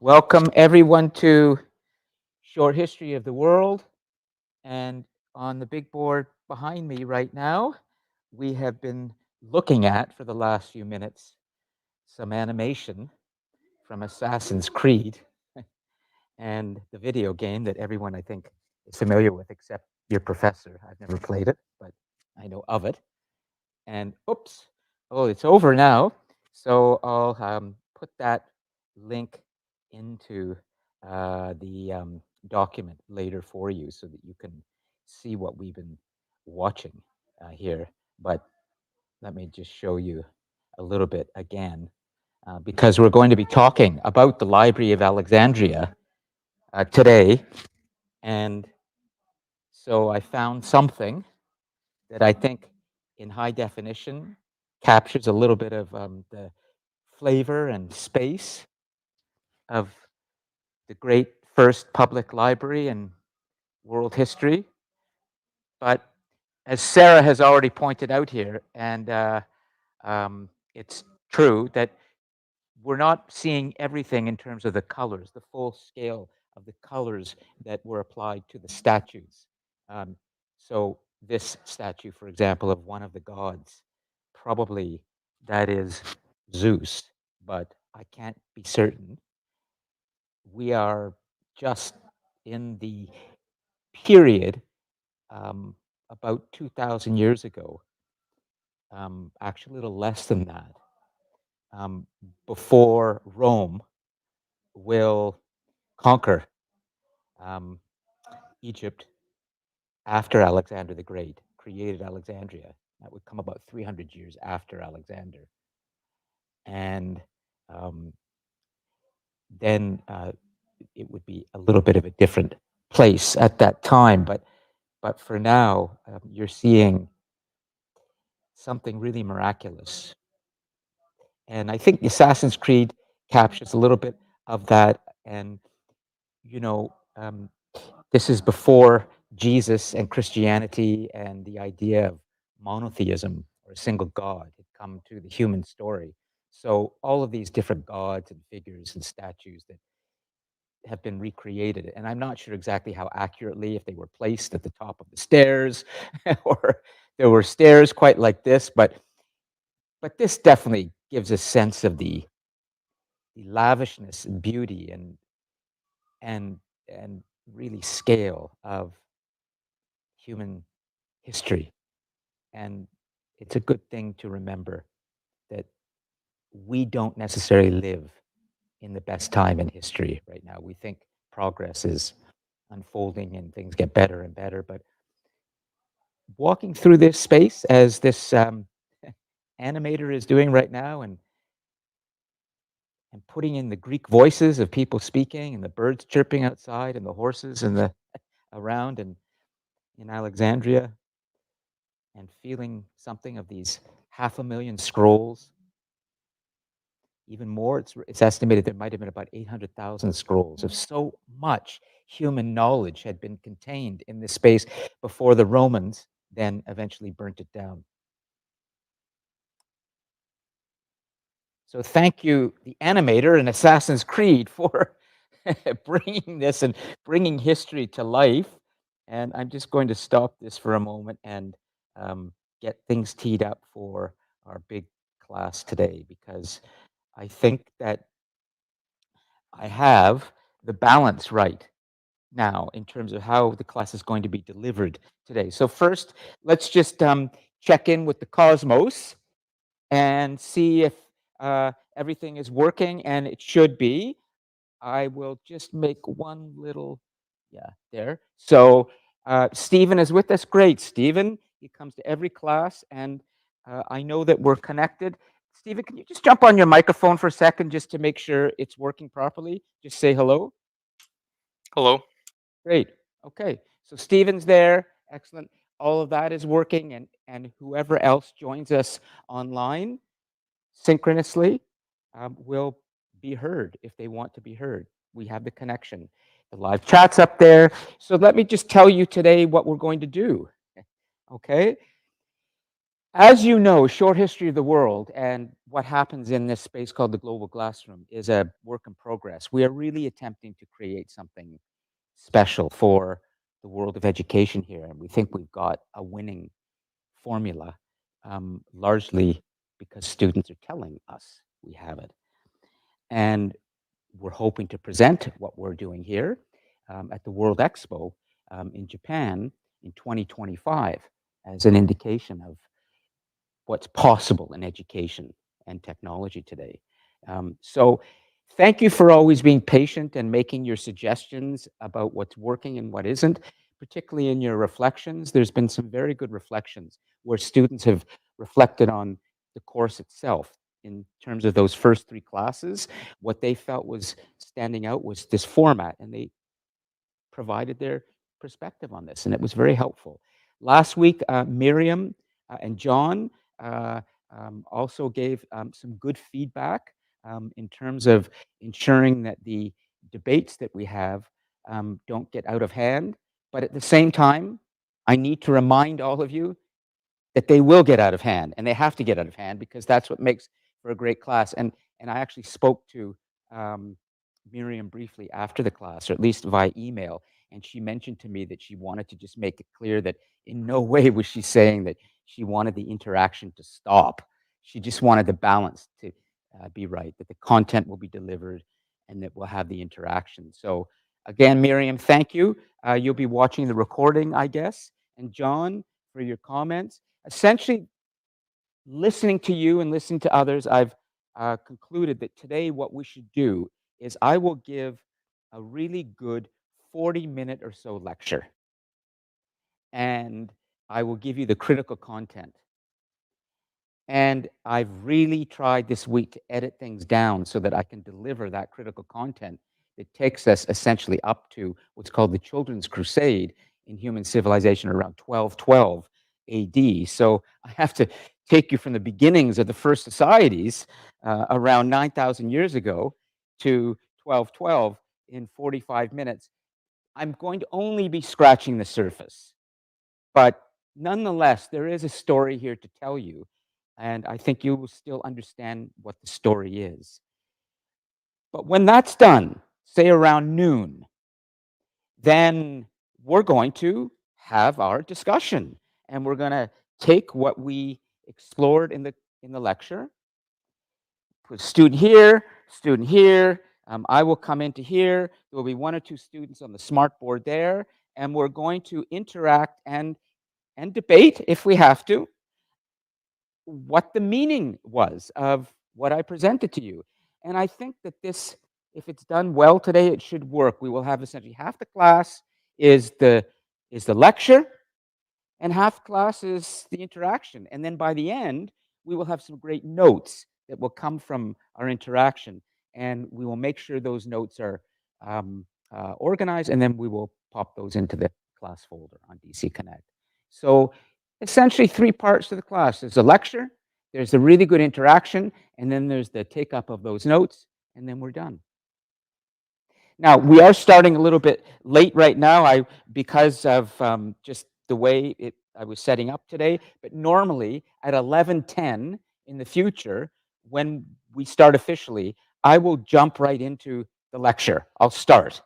Welcome everyone to Short History of the World. And on the big board behind me right now, we have been looking at for the last few minutes some animation from Assassin's Creed and the video game that everyone I think is familiar with except your professor. I've never played it, but I know of it. And oops, oh, it's over now. So I'll put that link into the document later for you so that you can see what we've been watching here. But let me just show you a little bit again, because we're going to be talking about the Library of Alexandria today. And so I found something that I think in high definition captures a little bit of the flavor and space of the great first public library in world history. But as Sarah has already pointed out here, and it's true that we're not seeing everything in terms of the colors, the full scale of the colors that were applied to the statues. Um, so this statue, for example, of one of the gods, probably that is Zeus, but I can't be certain. We are just in the period about 2,000 years ago, actually a little less than that, um, before Rome will conquer um, Egypt after Alexander the Great created Alexandria. That would come about 300 years after Alexander. And um, then it would be a little bit of a different place at that time. But for now, you're seeing something really miraculous. And I think Assassin's Creed captures a little bit of that. And, you know, this is before Jesus and Christianity and the idea of monotheism or a single God had come to the human story. So all of these different gods and figures and statues that have been recreated, and I'm not sure exactly how accurately, if they were placed at the top of the stairs or there were stairs quite like this, but this definitely gives a sense of the lavishness and beauty and and really scale of human history. And it's a good thing to remember that we don't necessarily live in the best time in history right now. We think progress is unfolding and things get better and better, but walking through this space as this animator is doing right now and putting in the Greek voices of people speaking and the birds chirping outside and the horses and the around and in Alexandria and feeling something of these 500,000 scrolls, even more. It's estimated there might have been about 800,000 scrolls of so much human knowledge had been contained in this space before the Romans then eventually burnt it down. So thank you, the animator in Assassin's Creed, for bringing this and bringing history to life. And I'm just going to stop this for a moment and get things teed up for our big class today, because I think that I have the balance right now in terms of how the class is going to be delivered today. So first, let's just check in with the cosmos and see if everything is working, and it should be. I will just make one little, yeah, there. So Stephen is with us. Great, Stephen. He comes to every class, and I know that we're connected. Stephen, can you just jump on your microphone for a second just to make sure it's working properly? Just say hello. Hello. Great. Okay. So Stephen's there. Excellent. All of that is working, and whoever else joins us online synchronously will be heard if they want to be heard. We have the connection. The live chat's up there. So let me just tell you today what we're going to do. Okay. As you know, short history of the world and what happens in this space called the global classroom is a work in progress. We are really attempting to create something special for the world of education here, and we think we've got a winning formula, largely because students are telling us we have it. And we're hoping to present what we're doing here at the World Expo in Japan in 2025 as an indication of what's possible in education and technology today. So thank you for always being patient and making your suggestions about what's working and what isn't, particularly in your reflections. There's been some very good reflections where students have reflected on the course itself in terms of those first three classes. What they felt was standing out was this format, and they provided their perspective on this, and it was very helpful. Last week, Miriam and John uh, also gave some good feedback in terms of ensuring that the debates that we have don't get out of hand. But at the same time, I need to remind all of you that they will get out of hand, and they have to get out of hand because that's what makes for a great class. And I actually spoke to um, Miriam briefly after the class, or at least via email, and she mentioned to me that she wanted to just make it clear that in no way was she saying that she wanted the interaction to stop. She just wanted the balance to be right, that the content will be delivered and that we'll have the interaction. So again, Miriam, thank you. You'll be watching the recording, I guess. And John, for your comments. Essentially, listening to you and listening to others, I've concluded that today what we should do is I will give a really good 40-minute or so lecture, and I will give you the critical content. And I've really tried this week to edit things down so that I can deliver that critical content that takes us essentially up to what's called the Children's Crusade in human civilization around 1212 AD. So I have to take you from the beginnings of the first societies around 9,000 years ago to 1212 in 45 minutes. I'm going to only be scratching the surface. But nonetheless, there is a story here to tell you, and I think you will still understand what the story is. But when that's done, say around noon, then we're going to have our discussion, and we're going to take what we explored in the lecture, put student here, student here. I will come into here. There will be one or two students on the smart board there, and we're going to interact and debate if we have to what the meaning was of what I presented to you. And I think that this, if it's done well today, it should work. We will have essentially half the class is the lecture, and half class is the interaction. And then by the end, we will have some great notes that will come from our interaction, and we will make sure those notes are organized, and then we will pop those into the class folder on DC Connect. So essentially 3 parts to the class. There's a lecture, there's a really good interaction, and then there's the take up of those notes, and then we're done. Now, we are starting a little bit late right now, because of just the way I was setting up today, but normally at 11:10 in the future, when we start officially, I will jump right into the lecture. I'll start.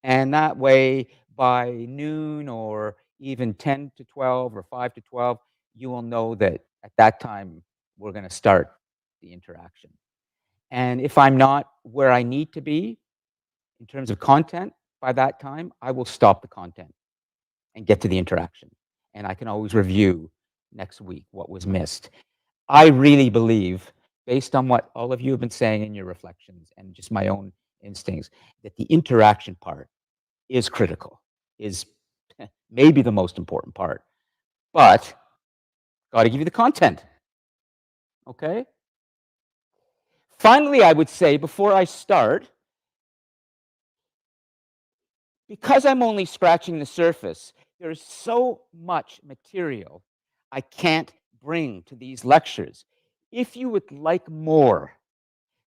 And that way, by noon or even 10 to 12 or 5 to 12, you will know that at that time, we're gonna start the interaction. And if I'm not where I need to be in terms of content by that time, I will stop the content and get to the interaction. And I can always review next week what was missed. I really believe, based on what all of you have been saying in your reflections and just my own instincts, that the interaction part is critical, is maybe the most important part. But got to give you the content. Okay? Finally, I would say before I start, because I'm only scratching the surface, there's so much material I can't bring to these lectures. If you would like more,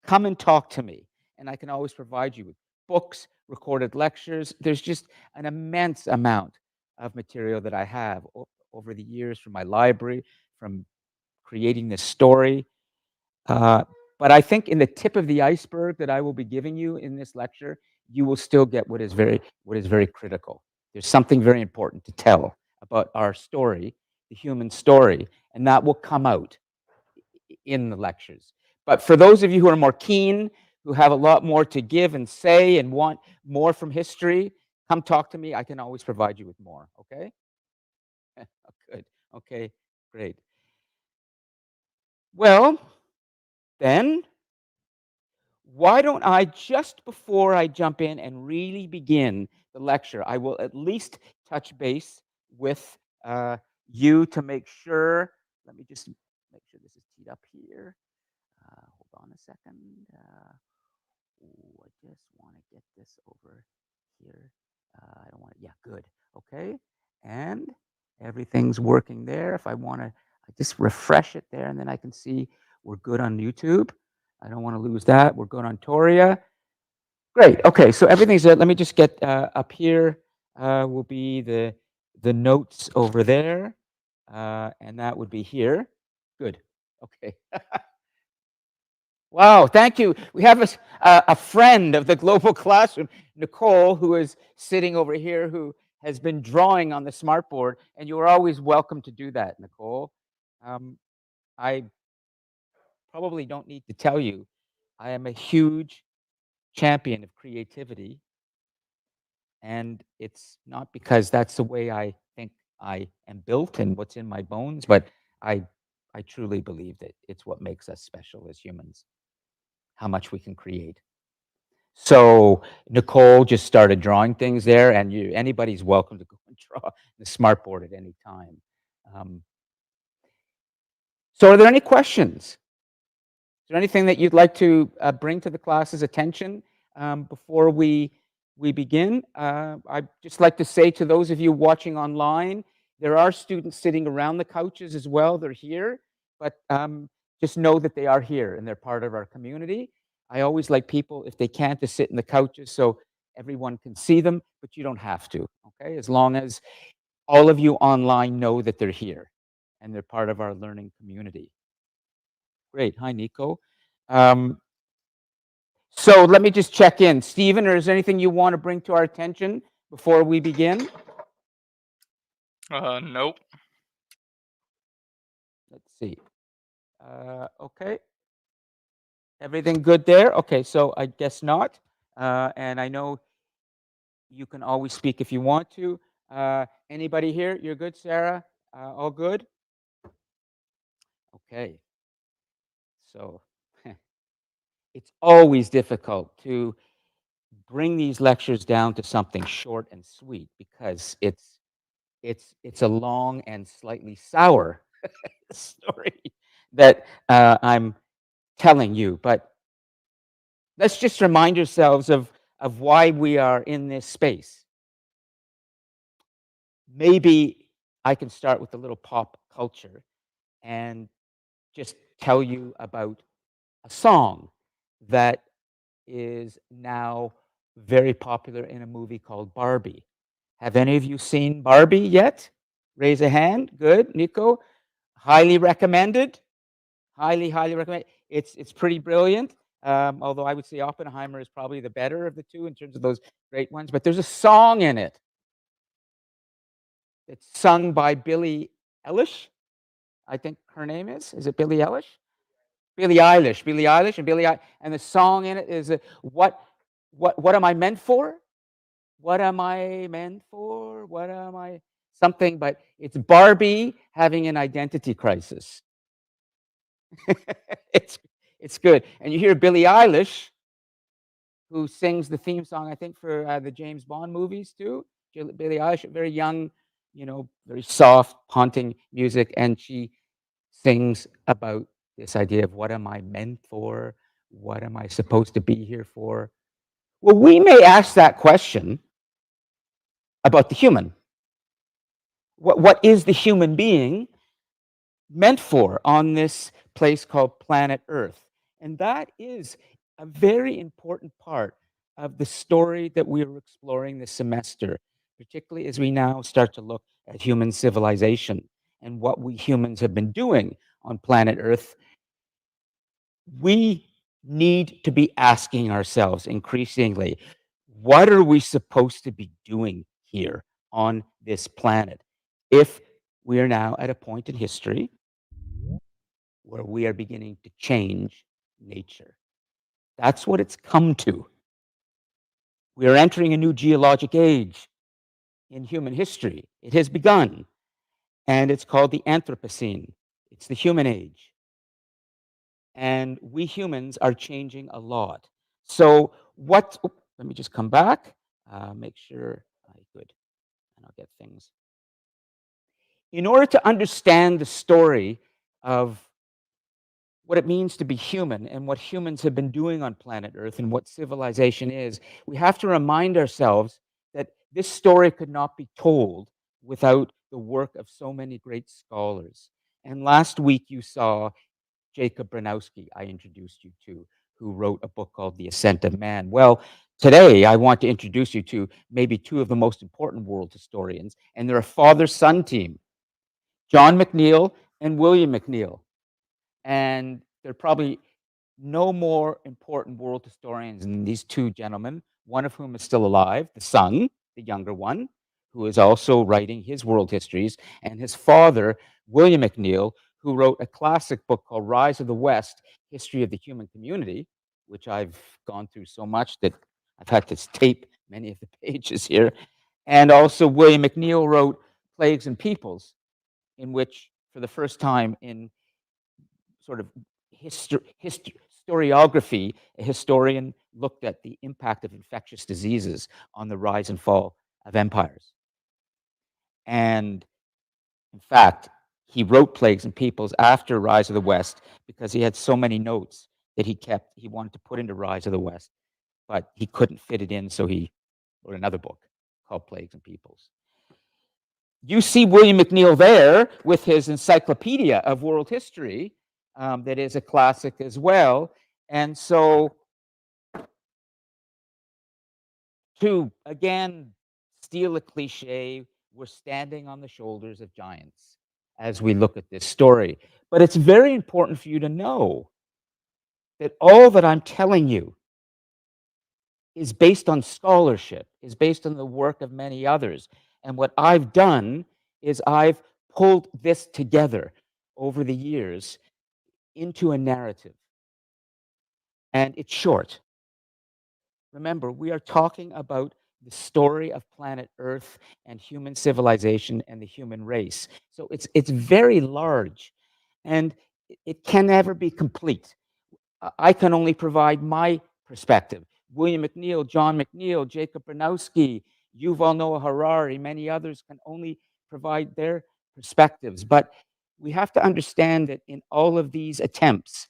come and talk to me, and I can always provide you with books, recorded lectures. There's just an immense amount of material that I have over the years from my library, from creating this story. But I think in the tip of the iceberg that I will be giving you in this lecture, you will still get what is very critical. There's something very important to tell about our story, the human story, and that will come out in the lectures. But for those of you who are more keen, who have a lot more to give and say and want more from history, come talk to me. I can always provide you with more, okay? Good. Okay, great. Well, then, why don't I, just before I jump in and really begin the lecture, I will at least touch base with you to make sure. Let me just make sure this is teed up here. Hold on a second. I just want to get this over here. I don't want to. Yeah, good. Okay. And everything's working there. If I want to, I just refresh it there, and then I can see we're good on YouTube. I don't want to lose that. We're good on Toria. Great. Okay. So everything's there. Let me just get up here. Will be the notes over there, and that would be here. Good. Okay. Wow, thank you. We have a friend of the Global Classroom, Nicole, who is sitting over here, who has been drawing on the smartboard, and you are always welcome to do that, Nicole. I probably don't need to tell you, I am a huge champion of creativity, and it's not because that's the way I think I am built and what's in my bones, but I truly believe that it's what makes us special as humans, how much we can create. So Nicole just started drawing things there, and anybody's welcome to go and draw the smartboard at any time. So are there any questions? Is there anything that you'd like to bring to the class's attention before we begin? I'd just like to say to those of you watching online, there are students sitting around the couches as well. They're here, but just know that they are here and they're part of our community. I always like people, if they can't, to sit in the couches so everyone can see them, but you don't have to, okay? As long as all of you online know that they're here and they're part of our learning community. Great. Hi, Nico. So let me just check in. Stephen, is there anything you want to bring to our attention before we begin? Nope. Let's see. Okay. Everything good there? Okay, so I guess not. And I know you can always speak if you want to. Anybody here? You're good, Sarah? All good? Okay. So it's always difficult to bring these lectures down to something short and sweet because it's a long and slightly sour story that I'm telling you. But let's just remind ourselves of why we are in this space. Maybe I can start with a little pop culture and just tell you about a song that is now very popular in a movie called Barbie. Have any of you seen Barbie yet? Raise a hand. Good. Nico, highly recommended. Highly, highly recommend. It's pretty brilliant. Although I would say Oppenheimer is probably the better of the two in terms of those great ones. But there's a song in it. It's sung by Billie Eilish. I think her name is. Is it Billie Eilish? Billie Eilish. Billie Eilish and and the song in it is what am I meant for? What am I meant for? What am I something? But it's Barbie having an identity crisis. it's good. And you hear Billie Eilish, who sings the theme song, I think, for the James Bond movies too. Billie Eilish, very young, very soft, haunting music, and she sings about this idea of what am I meant for? What am I supposed to be here for? Well, we may ask that question about the human. What is the human being meant for on this place called planet Earth? And that is a very important part of the story that we are exploring this semester, particularly as we now start to look at human civilization and what we humans have been doing on planet Earth, we need to be asking ourselves increasingly, what are we supposed to be doing here on this planet if we are now at a point in history where we are beginning to change nature? That's what it's come to. We are entering a new geologic age in human history. It has begun, and it's called the Anthropocene. It's the human age. And we humans are changing a lot. So, let me just come back, make sure I good, and I'll get things. In order to understand the story of what it means to be human and what humans have been doing on planet Earth and what civilization is, we have to remind ourselves that this story could not be told without the work of so many great scholars. And last week you saw Jacob Bronowski, I introduced you to, who wrote a book called The Ascent of Man. Well, today I want to introduce you to maybe two of the most important world historians, and they're a father-son team, John McNeill and William McNeill. And they're probably no more important world historians than these two gentlemen, one of whom is still alive, the son, the younger one, who is also writing his world histories, and his father, William McNeill, who wrote a classic book called Rise of the West, History of the Human Community, which I've gone through so much that I've had to tape many of the pages here. And also William McNeill wrote Plagues and Peoples, in which, for the first time in sort of historiography, a historian looked at the impact of infectious diseases on the rise and fall of empires. And in fact, he wrote Plagues and Peoples after Rise of the West because he had so many notes that he wanted to put into Rise of the West, but he couldn't fit it in, so he wrote another book called Plagues and Peoples. You see William McNeill there with his Encyclopedia of World History, that is a classic as well. And so, to again steal a cliche, we're standing on the shoulders of giants as we look at this story. But it's very important for you to know that all that I'm telling you is based on scholarship, is based on the work of many others. And what I've done is I've pulled this together over the years into a narrative. And it's short. Remember, we are talking about the story of planet Earth and human civilization and the human race. So it's very large, and it can never be complete. I can only provide my perspective. William McNeill, John McNeill, Jacob Bronowski, Yuval Noah Harari, many others can only provide their perspectives. But we have to understand that in all of these attempts,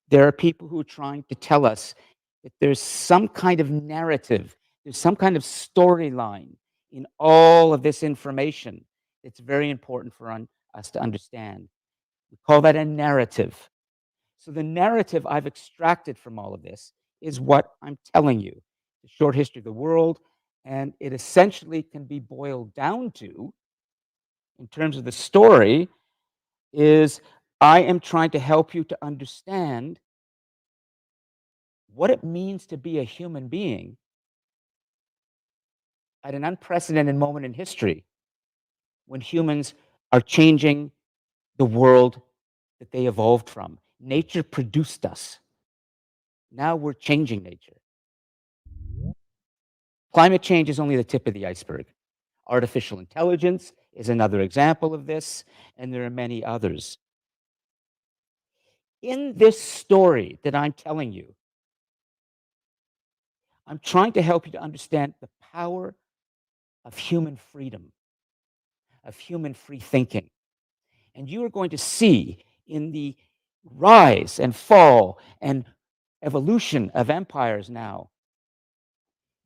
there are people who are trying to tell us that there's some kind of narrative, there's some kind of storyline in all of this information. It's very important for us to understand. We call that a narrative. So the narrative I've extracted from all of this is what I'm telling you, the short history of the world, and it essentially can be boiled down to, in terms of the story, is I am trying to help you to understand what it means to be a human being at an unprecedented moment in history when humans are changing the world that they evolved from. Nature produced us. Now we're changing nature. Climate change is only the tip of the iceberg. Artificial intelligence is another example of this, and there are many others. In this story that I'm telling you, I'm trying to help you to understand the power of human freedom, of human free thinking. And you are going to see in the rise and fall and evolution of empires now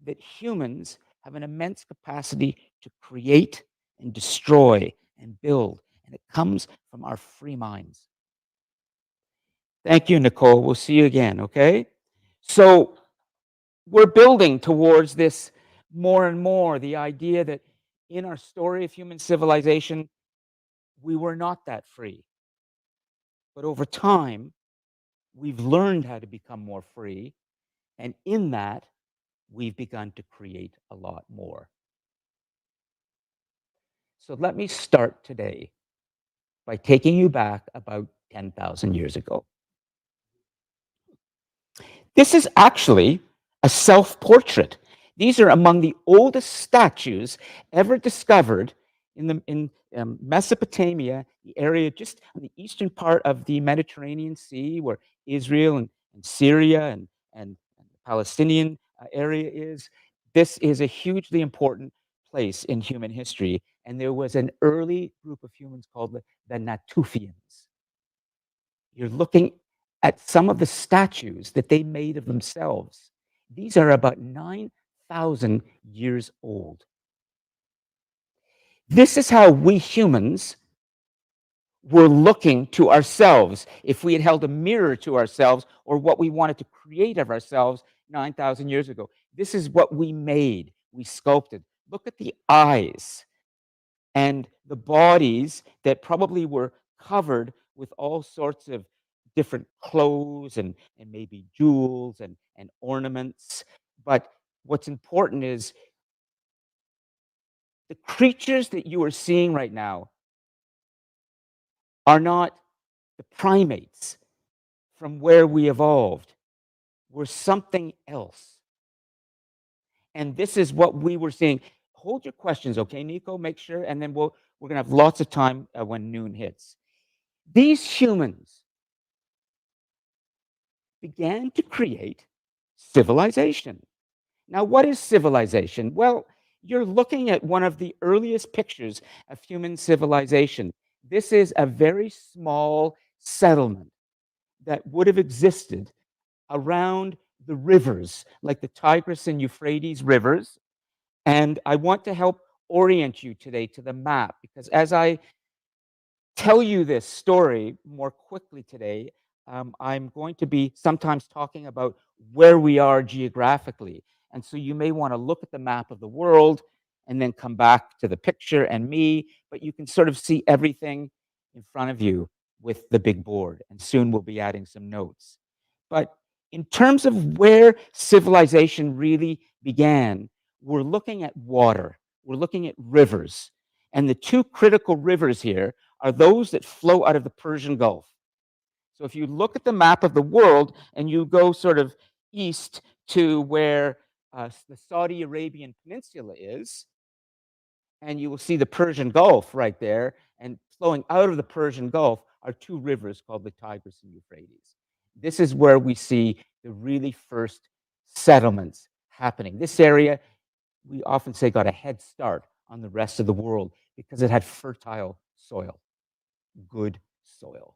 that humans have an immense capacity to create and destroy and build, and it comes from our free minds. Thank you, Nicole. We'll see you again, okay? So, we're building towards this more and more the idea that in our story of human civilization, we were not that free. But over time, we've learned how to become more free. And in that, we've begun to create a lot more. So let me start today by taking you back about 10,000 years ago. This is actually a self portrait. These are among the oldest statues ever discovered in Mesopotamia, the area just on the eastern part of the Mediterranean Sea, where Israel and Syria and the Palestinian area is. This is a hugely important place in human history. And there was an early group of humans called the Natufians. You're looking at some of the statues that they made of themselves. These are about 9,000 years old. This is how we humans were looking to ourselves if we had held a mirror to ourselves or what we wanted to create of ourselves 9,000 years ago. This is what we made, we sculpted. Look at the eyes and the bodies that probably were covered with all sorts of different clothes and maybe jewels and ornaments. But what's important is the creatures that you are seeing right now are not the primates from where we evolved. We're something else. And this is what we were seeing. Hold your questions, okay, Nico? Make sure, and then we're gonna have lots of time when noon hits. These humans began to create civilization. Now, what is civilization? Well, you're looking at one of the earliest pictures of human civilization. This is a very small settlement that would have existed around the rivers, like the Tigris and Euphrates rivers. And I want to help orient you today to the map because as I tell you this story more quickly today, I'm going to be sometimes talking about where we are geographically. And so you may want to look at the map of the world and then come back to the picture and me, but you can sort of see everything in front of you with the big board. And soon we'll be adding some notes. But in terms of where civilization really began, we're looking at water, we're looking at rivers. And the two critical rivers here are those that flow out of the Persian Gulf. So if you look at the map of the world and you go sort of east to where the Saudi Arabian Peninsula is, and you will see the Persian Gulf right there, and flowing out of the Persian Gulf are two rivers called the Tigris and Euphrates. This is where we see the really first settlements happening. This area, we often say, got a head start on the rest of the world because it had fertile soil, good soil.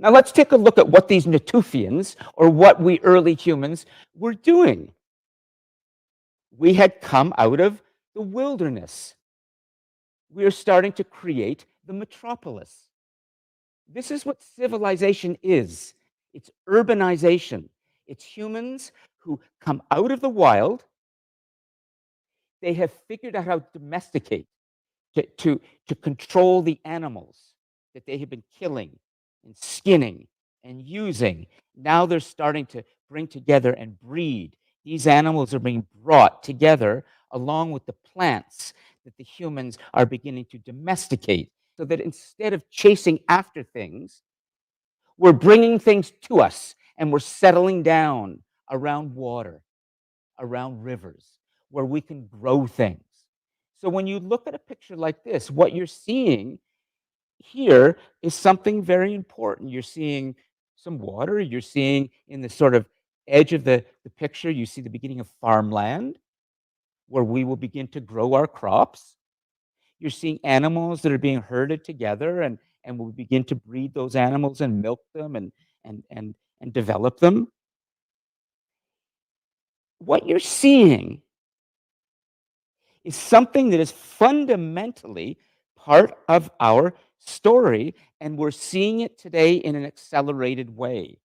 Now let's take a look at what these Natufians, or what we early humans, were doing. We had come out of the wilderness. We are starting to create the metropolis. This is what civilization is. It's urbanization. It's humans who come out of the wild. They have figured out how to domesticate, to control the animals that they have been killing and skinning and using. Now they're starting to bring together and breed. These animals are being brought together along with the plants that the humans are beginning to domesticate, so that instead of chasing after things, we're bringing things to us and we're settling down around water, around rivers, where we can grow things. So when you look at a picture like this, what you're seeing here is something very important. You're seeing some water, you're seeing in the sort of edge of the picture, you see the beginning of farmland where we will begin to grow our crops. You're seeing animals that are being herded together and we'll begin to breed those animals and milk them and develop them. What you're seeing is something that is fundamentally part of our story, and we're seeing it today in an accelerated way.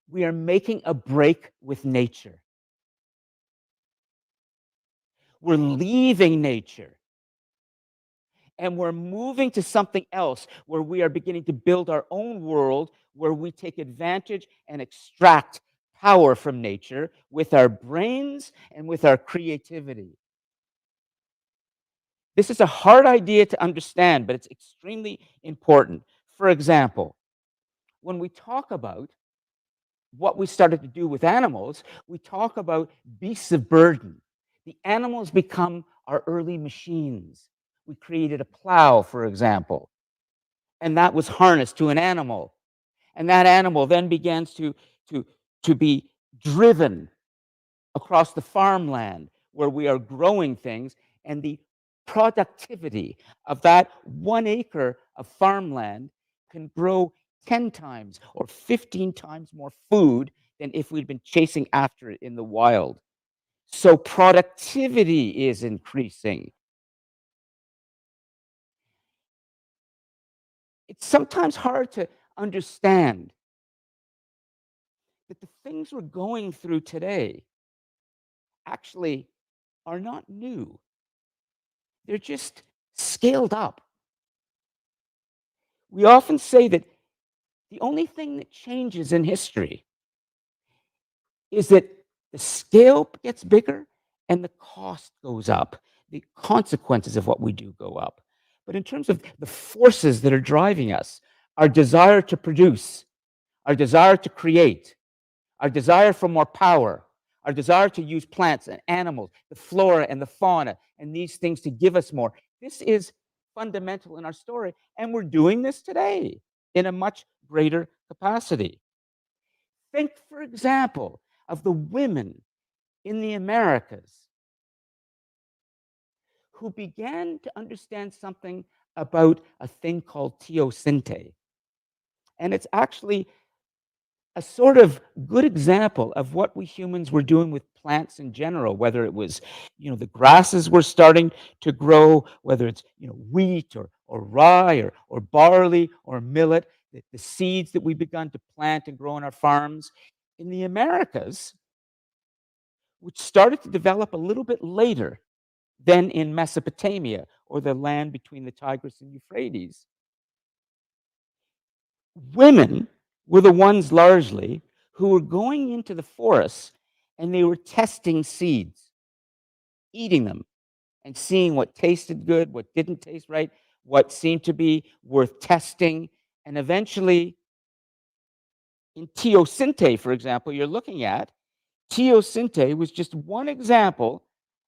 We are making a break with nature. We're leaving nature, And we're moving to something else where we are beginning to build our own world where we take advantage and extract power from nature with our brains and with our creativity. This is a hard idea to understand, but it's extremely important. For example, when we talk about what we started to do with animals, we talk about beasts of burden. The animals become our early machines. We created a plow, for example, and that was harnessed to an animal. And that animal then begins to, to be driven across the farmland where we are growing things, and the productivity of that 1 acre of farmland can grow 10 times or 15 times more food than if we'd been chasing after it in the wild. So productivity is increasing. It's sometimes hard to understand that the things we're going through today actually are not new. They're just scaled up. We often say that the only thing that changes in history is that the scale gets bigger and the cost goes up. The consequences of what we do go up. But in terms of the forces that are driving us, our desire to produce, our desire to create, our desire for more power, our desire to use plants and animals, the flora and the fauna, and these things to give us more. This is fundamental in our story, and we're doing this today in a much greater capacity. Think, for example, of the women in the Americas who began to understand something about a thing called teosinte. And it's actually a sort of good example of what we humans were doing with plants in general, whether it was, the grasses were starting to grow, whether it's, wheat or rye or barley or millet, the seeds that we begun to plant and grow on our farms. In the Americas, which started to develop a little bit later than in Mesopotamia or the land between the Tigris and Euphrates, women were the ones largely who were going into the forests and they were testing seeds, eating them, and seeing what tasted good, what didn't taste right, what seemed to be worth testing. And eventually, in teosinte, for example, you're looking at, teosinte was just one example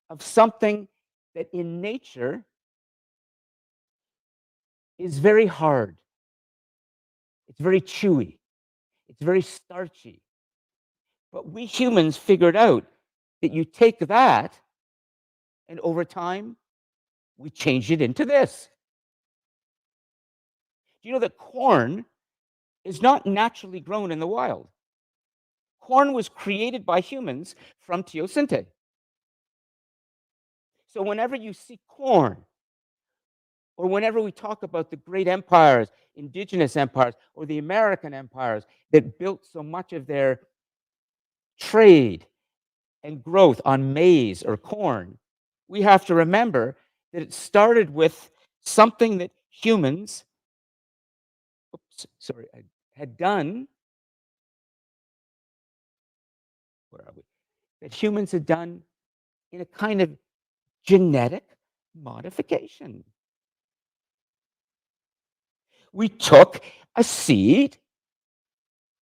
of something that in nature is very hard. It's very chewy. It's very starchy. But we humans figured out that you take that, and over time, we change it into this. Do you know that corn is not naturally grown in the wild? Corn was created by humans from teosinte. So whenever you see corn, or whenever we talk about the great empires, indigenous empires, or the American empires that built so much of their trade and growth on maize or corn, we have to remember that it started with something that humans, had done. Where are we? That humans had done in a kind of genetic modification. We took a seed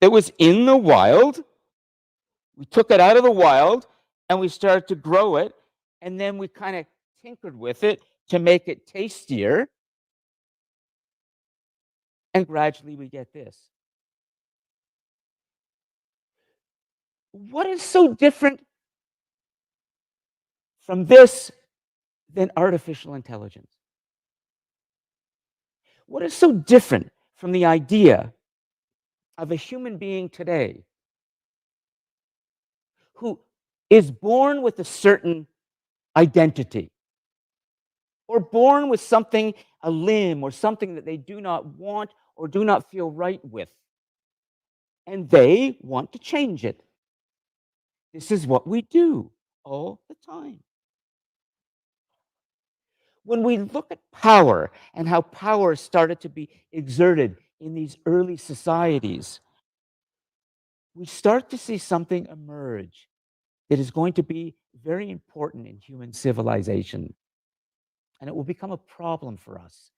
that was in the wild, we took it out of the wild, and we started to grow it, and then we kind of tinkered with it to make it tastier, and gradually we get this. What is so different from this than artificial intelligence? What is so different from the idea of a human being today who is born with a certain identity or born with something, a limb or something that they do not want or do not feel right with, and they want to change it? This is what we do all the time. When we look at power and how power started to be exerted in these early societies, we start to see something emerge that is going to be very important in human civilization. And it will become a problem for us.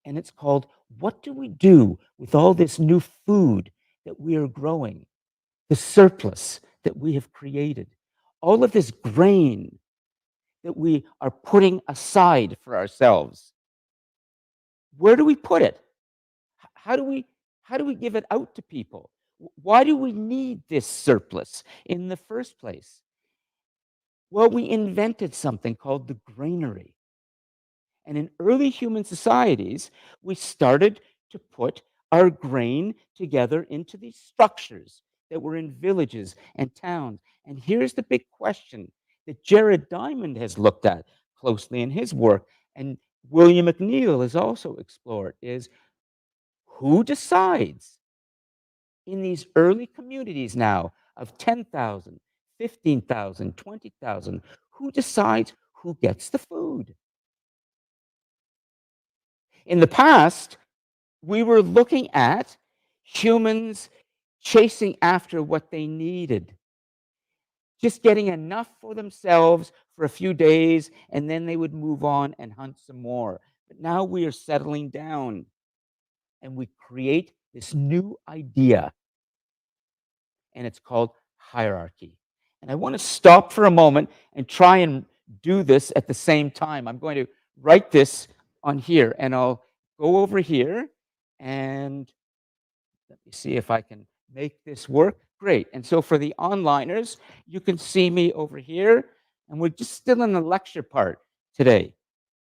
And it's called, what do we do with all this new food that we are growing, the surplus that we have created, all of this grain that we are putting aside for ourselves? Where do we put it? How do we give it out to people? Why do we need this surplus in the first place? Well, we invented something called the granary. And in early human societies, we started to put our grain together into these structures that were in villages and towns. And here's the big question that Jared Diamond has looked at closely in his work, and William McNeill has also explored, is who decides in these early communities now of 10,000, 15,000, 20,000, who decides who gets the food? In the past, we were looking at humans chasing after what they needed, just getting enough for themselves for a few days, and then they would move on and hunt some more. But now we are settling down and we create this new idea, and it's called hierarchy. And I want to stop for a moment and try and do this at the same time. I'm going to write this on here, and I'll go over here and let me see if I can make this work. Great. And so for the onliners, you can see me over here, and we're just still in the lecture part today.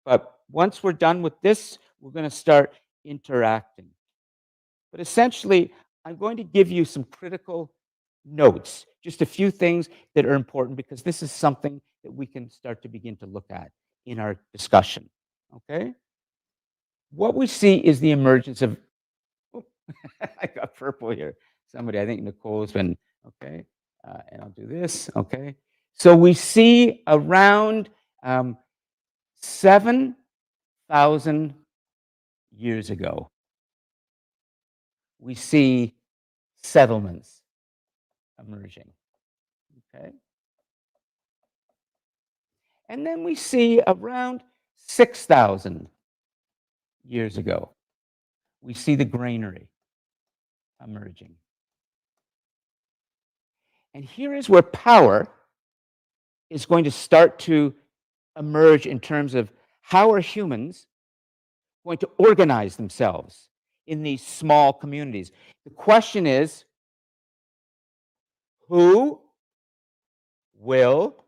But once we're done with this, we're going to start interacting. But essentially, I'm going to give you some critical notes, just a few things that are important, because this is something that we can start to begin to look at in our discussion. Okay? What we see is the emergence of, oh, I got purple here. Somebody, I think Nicole's been, okay, and I'll do this, okay. So we see around 7,000 years ago, we see settlements emerging, okay. And then we see around 6,000 years ago, we see the granary emerging. And here is where power is going to start to emerge in terms of how are humans going to organize themselves in these small communities. The question is, who will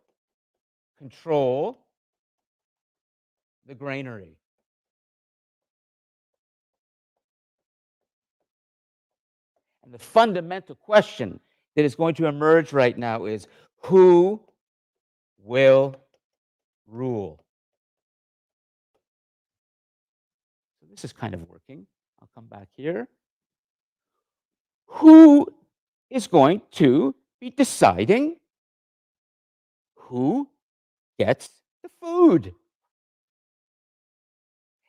control the granary? And the fundamental question that is going to emerge right now is, who will rule? So this is kind of working. I'll come back here. Who is going to be deciding who gets the food?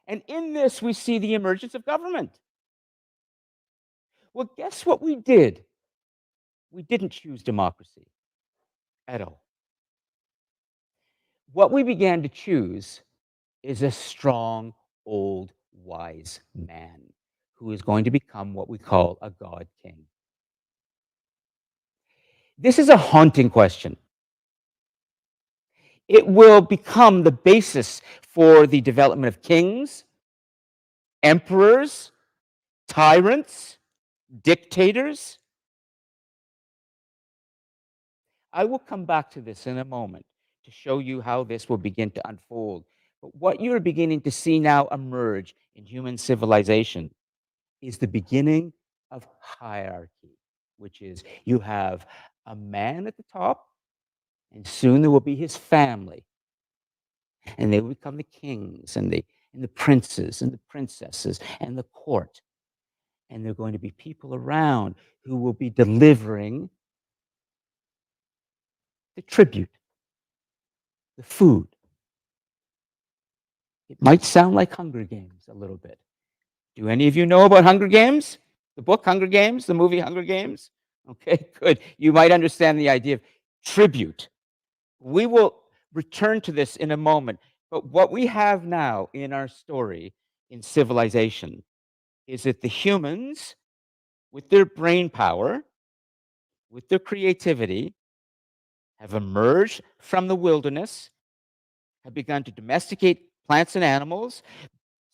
And in this, we see the emergence of government. Well, guess what we did? We didn't choose democracy at all. What we began to choose is a strong, old, wise man who is going to become what we call a God king. This is a haunting question. It will become the basis for the development of kings, emperors, tyrants, dictators. I will come back to this in a moment to show you how this will begin to unfold. But what you're beginning to see now emerge in human civilization is the beginning of hierarchy, which is you have a man at the top, and soon there will be his family, and they will become the kings and the princes and the princesses and the court. And there are going to be people around who will be delivering the tribute, the food. It might sound like Hunger Games a little bit. Do any of you know about Hunger Games? The book Hunger Games, the movie Hunger Games? Okay, good. You might understand the idea of tribute. We will return to this in a moment. But what we have now in our story in civilization is that the humans, with their brain power, with their creativity, have emerged from the wilderness, have begun to domesticate plants and animals,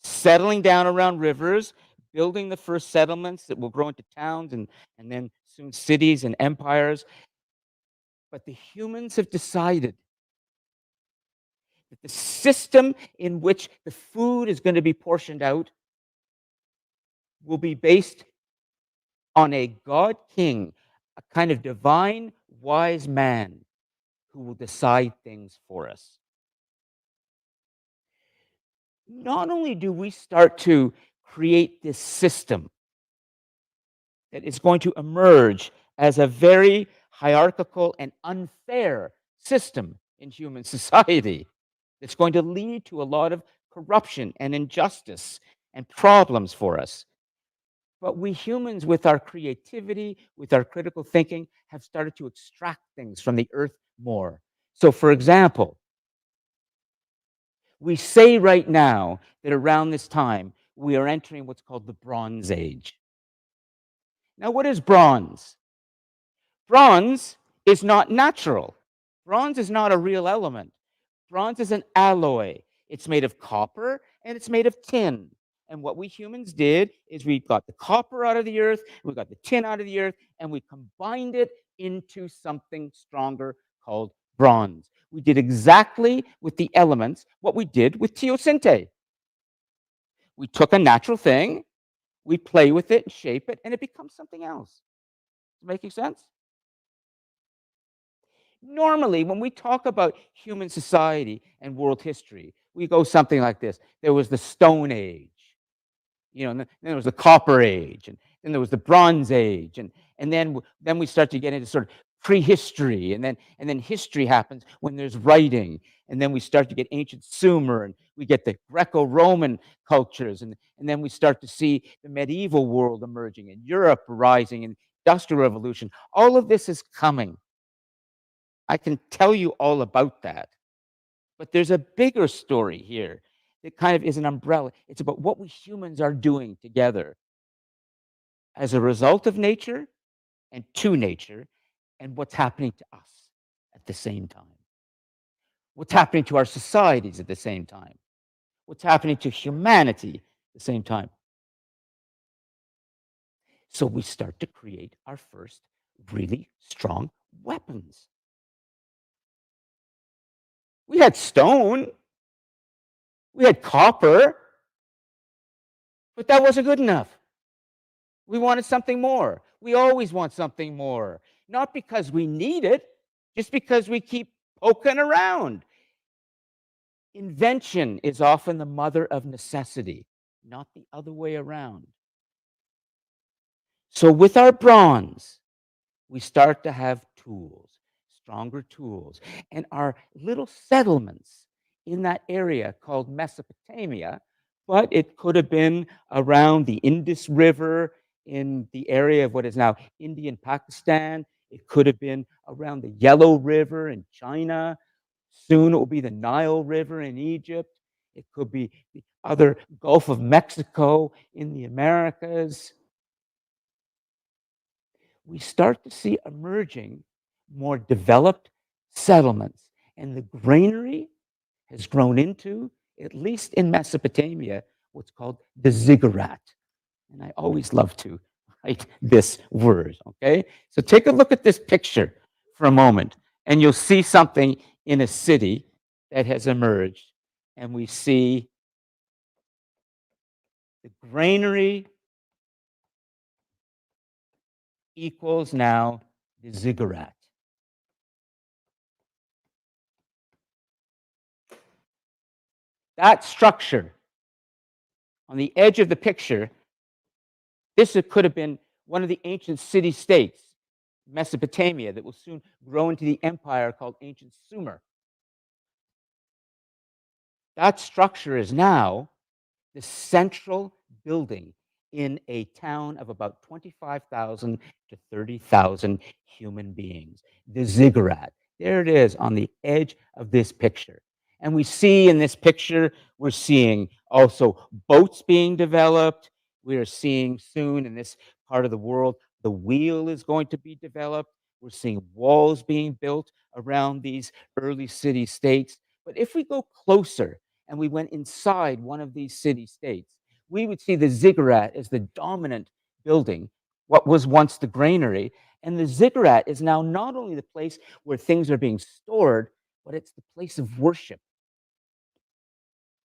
settling down around rivers, building the first settlements that will grow into towns and then soon cities and empires. But the humans have decided that the system in which the food is going to be portioned out will be based on a God king, a kind of divine wise man who will decide things for us. Not only do we start to create this system that is going to emerge as a very hierarchical and unfair system in human society, that's going to lead to a lot of corruption and injustice and problems for us. But we humans, with our creativity, with our critical thinking, have started to extract things from the earth more. So, for example, we say right now that around this time, we are entering what's called the Bronze Age. Now, what is bronze? Bronze is not natural. Bronze is not a real element. Bronze is an alloy. It's made of copper and it's made of tin. And what we humans did is we got the copper out of the earth, we got the tin out of the earth, and we combined it into something stronger called bronze. We did exactly with the elements what we did with teosinte. We took a natural thing, we play with it and shape it, and it becomes something else. Is it making sense? Normally, when we talk about human society and world history, we go something like this. There was the Stone Age, and then there was the Copper Age, and then there was the Bronze Age, and then we start to get into sort of prehistory, and then history happens when there's writing, and then we start to get ancient Sumer, and we get the Greco-Roman cultures, and then we start to see the medieval world emerging, and Europe rising, and Industrial Revolution. All of this is coming. I can tell you all about that. But there's a bigger story here that kind of is an umbrella. It's about what we humans are doing together as a result of nature and to nature, and what's happening to us at the same time. What's happening to our societies at the same time. What's happening to humanity at the same time. So we start to create our first really strong weapons. We had stone, we had copper, but that wasn't good enough. We wanted something more. We always want something more. Not because we need it, just because we keep poking around. Invention is often the mother of necessity, not the other way around. So with our bronze, we start to have tools, stronger tools. And our little settlements in that area called Mesopotamia, but it could have been around the Indus River in the area of what is now India and Pakistan. It could have been around the Yellow River in China. Soon it will be the Nile River in Egypt. It could be the other Gulf of Mexico in the Americas. We start to see emerging more developed settlements. And the granary has grown into, at least in Mesopotamia, what's called the ziggurat. And I always love to write this word, okay? So take a look at this picture for a moment, and you'll see something in a city that has emerged. And we see the granary equals now the ziggurat. That structure on the edge of the picture, this could have been one of the ancient city-states, Mesopotamia, that will soon grow into the empire called ancient Sumer. That structure is now the central building in a town of about 25,000 to 30,000 human beings. The ziggurat. There it is on the edge of this picture. And we see in this picture, we're seeing also boats being developed. We are seeing soon in this part of the world, the wheel is going to be developed. We're seeing walls being built around these early city states. But if we go closer and we went inside one of these city states, we would see the ziggurat as the dominant building, what was once the granary. And the ziggurat is now not only the place where things are being stored, but it's the place of worship.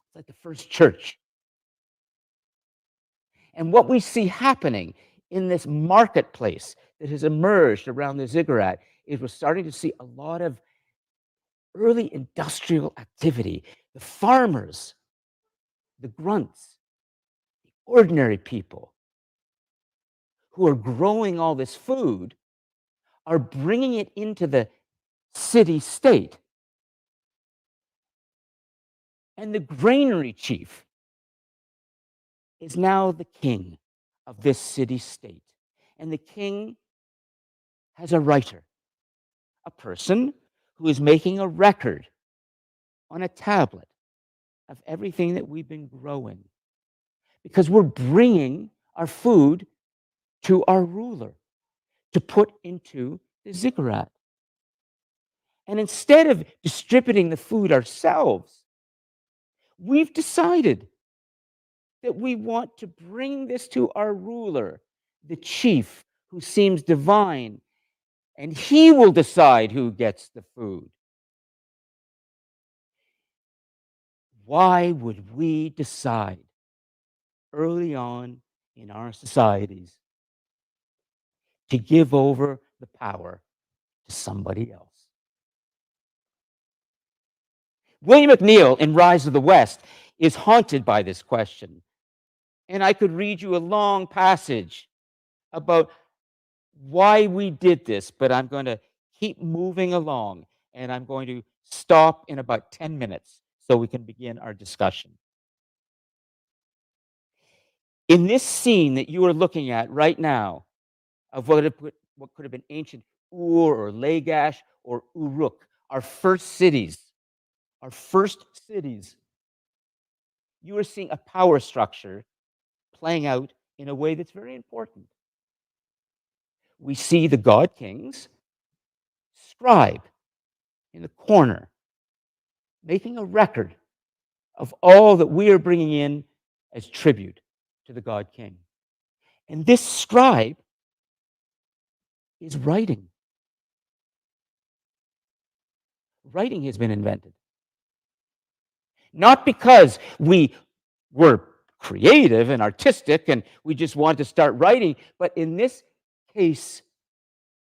It's like the first church. And what we see happening in this marketplace that has emerged around the ziggurat is we're starting to see a lot of early industrial activity. The farmers, the grunts, the ordinary people who are growing all this food are bringing it into the city state. And the granary chief is now the king of this city state. And the king has a writer, a person who is making a record on a tablet of everything that we've been growing because we're bringing our food to our ruler to put into the ziggurat. And instead of distributing the food ourselves, we've decided that we want to bring this to our ruler, the chief, who seems divine, and he will decide who gets the food. Why would we decide early on in our societies to give over the power to somebody else? William McNeill in Rise of the West is haunted by this question. And I could read you a long passage about why we did this, but I'm going to keep moving along and I'm going to stop in about 10 minutes so we can begin our discussion. In this scene that you are looking at right now of what could have been ancient Ur or Lagash or Uruk, our first cities, you are seeing a power structure playing out in a way that's very important. We see the god king's scribe in the corner making a record of all that we are bringing in as tribute to the god king. And this scribe is writing. Writing has been invented. Not because we were creative and artistic and we just wanted to start writing, but in this case,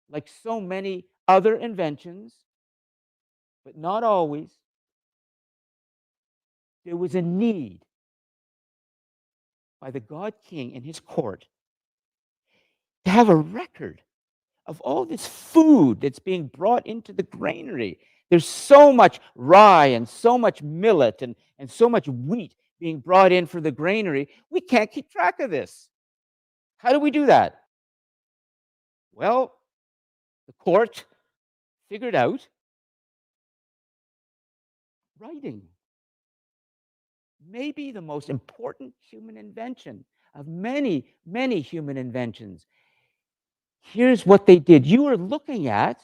like so many other inventions, but not always, there was a need by the god king and his court to have a record of all this food that's being brought into the granary. There's so much rye and so much millet and so much wheat being brought in for the granary. We can't keep track of this. How do we do that? Well, the court figured out writing. Maybe the most important human invention of many, many human inventions. Here's what they did. You are looking at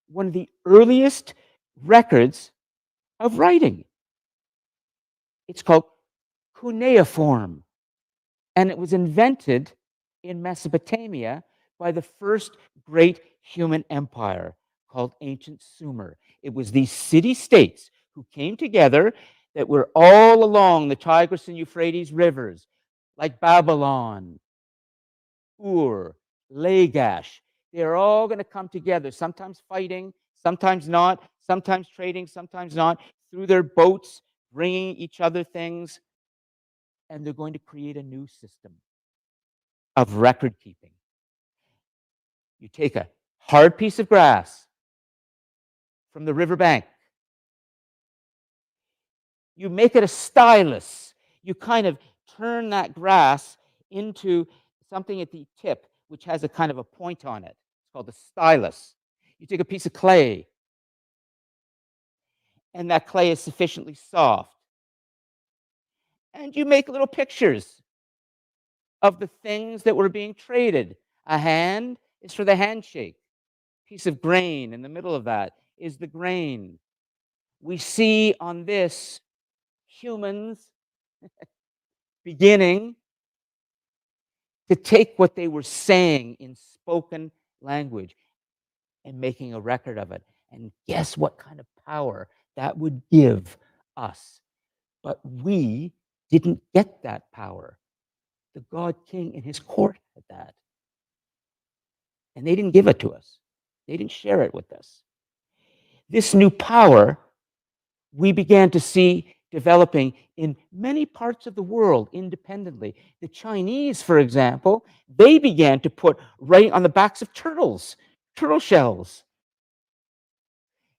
one of the earliest records of writing. It's called cuneiform, and it was invented in Mesopotamia by the first great human empire called ancient Sumer. It was these city-states who came together that were all along the Tigris and Euphrates rivers, like Babylon, Ur, Lagash. They're all going to come together, sometimes fighting, sometimes not, sometimes trading, sometimes not, through their boats, bringing each other things. And they're going to create a new system of record keeping. You take a hard piece of grass from the riverbank, You make it a stylus. You kind of turn that grass into something at the tip, which has a kind of a point on it. It's called a stylus. You take a piece of clay, and that clay is sufficiently soft. And you make little pictures of the things that were being traded. A hand is for the handshake. Piece of grain in the middle of that is the grain. We see on this humans beginning to take what they were saying in spoken language and making a record of it. And guess what kind of power that would give us? But we didn't get that power. The God King and his court had that. And they didn't give it to us. They didn't share it with us. This new power we began to see developing in many parts of the world independently. The Chinese, for example, they began to put right on the backs of turtles, turtle shells.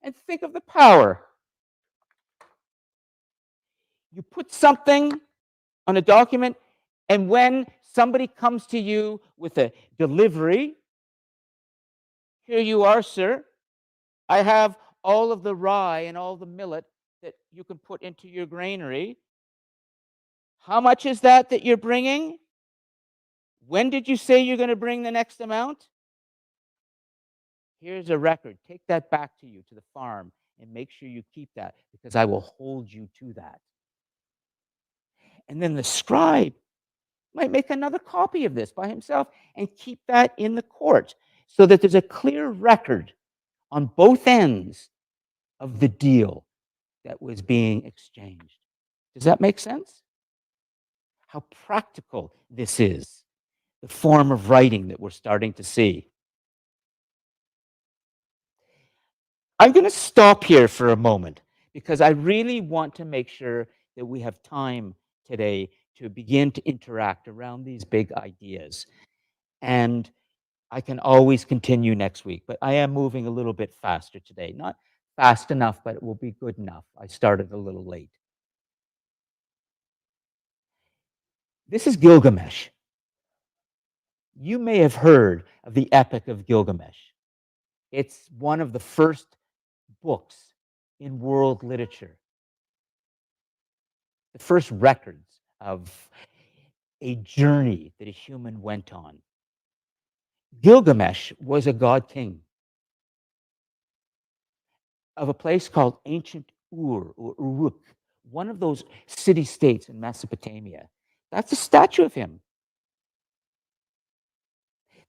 And think of the power. You put something on a document, and when somebody comes to you with a delivery, here you are, sir. I have all of the rye and all the millet that you can put into your granary. How much is that you're bringing? When did you say you're going to bring the next amount? Here's a record. Take that back to you, to the farm, and make sure you keep that, because I will hold you to that. And then the scribe might make another copy of this by himself and keep that in the court, so that there's a clear record on both ends of the deal that was being exchanged. Does that make sense? How practical this is, the form of writing that we're starting to see. I'm going to stop here for a moment, because I really want to make sure that we have time today to begin to interact around these big ideas. And I can always continue next week, but I am moving a little bit faster today. Not fast enough, but it will be good enough. I started a little late. This is Gilgamesh. You may have heard of the Epic of Gilgamesh. It's one of the first books in world literature, the first records of a journey that a human went on. Gilgamesh was a god king of a place called ancient Ur, or Uruk, one of those city-states in Mesopotamia. That's a statue of him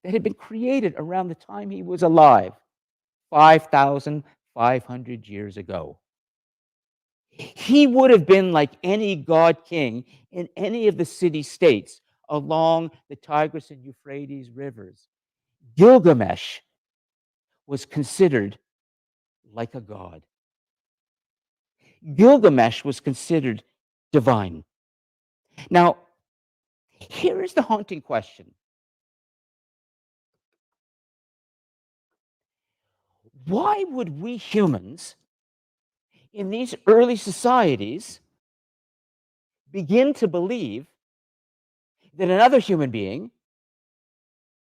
that had been created around the time he was alive, 5,500 years ago. He would have been like any god king in any of the city-states along the Tigris and Euphrates rivers. Gilgamesh was considered like a god. Gilgamesh was considered divine. Now, here is the haunting question. Why would we humans in these early societies begin to believe that another human being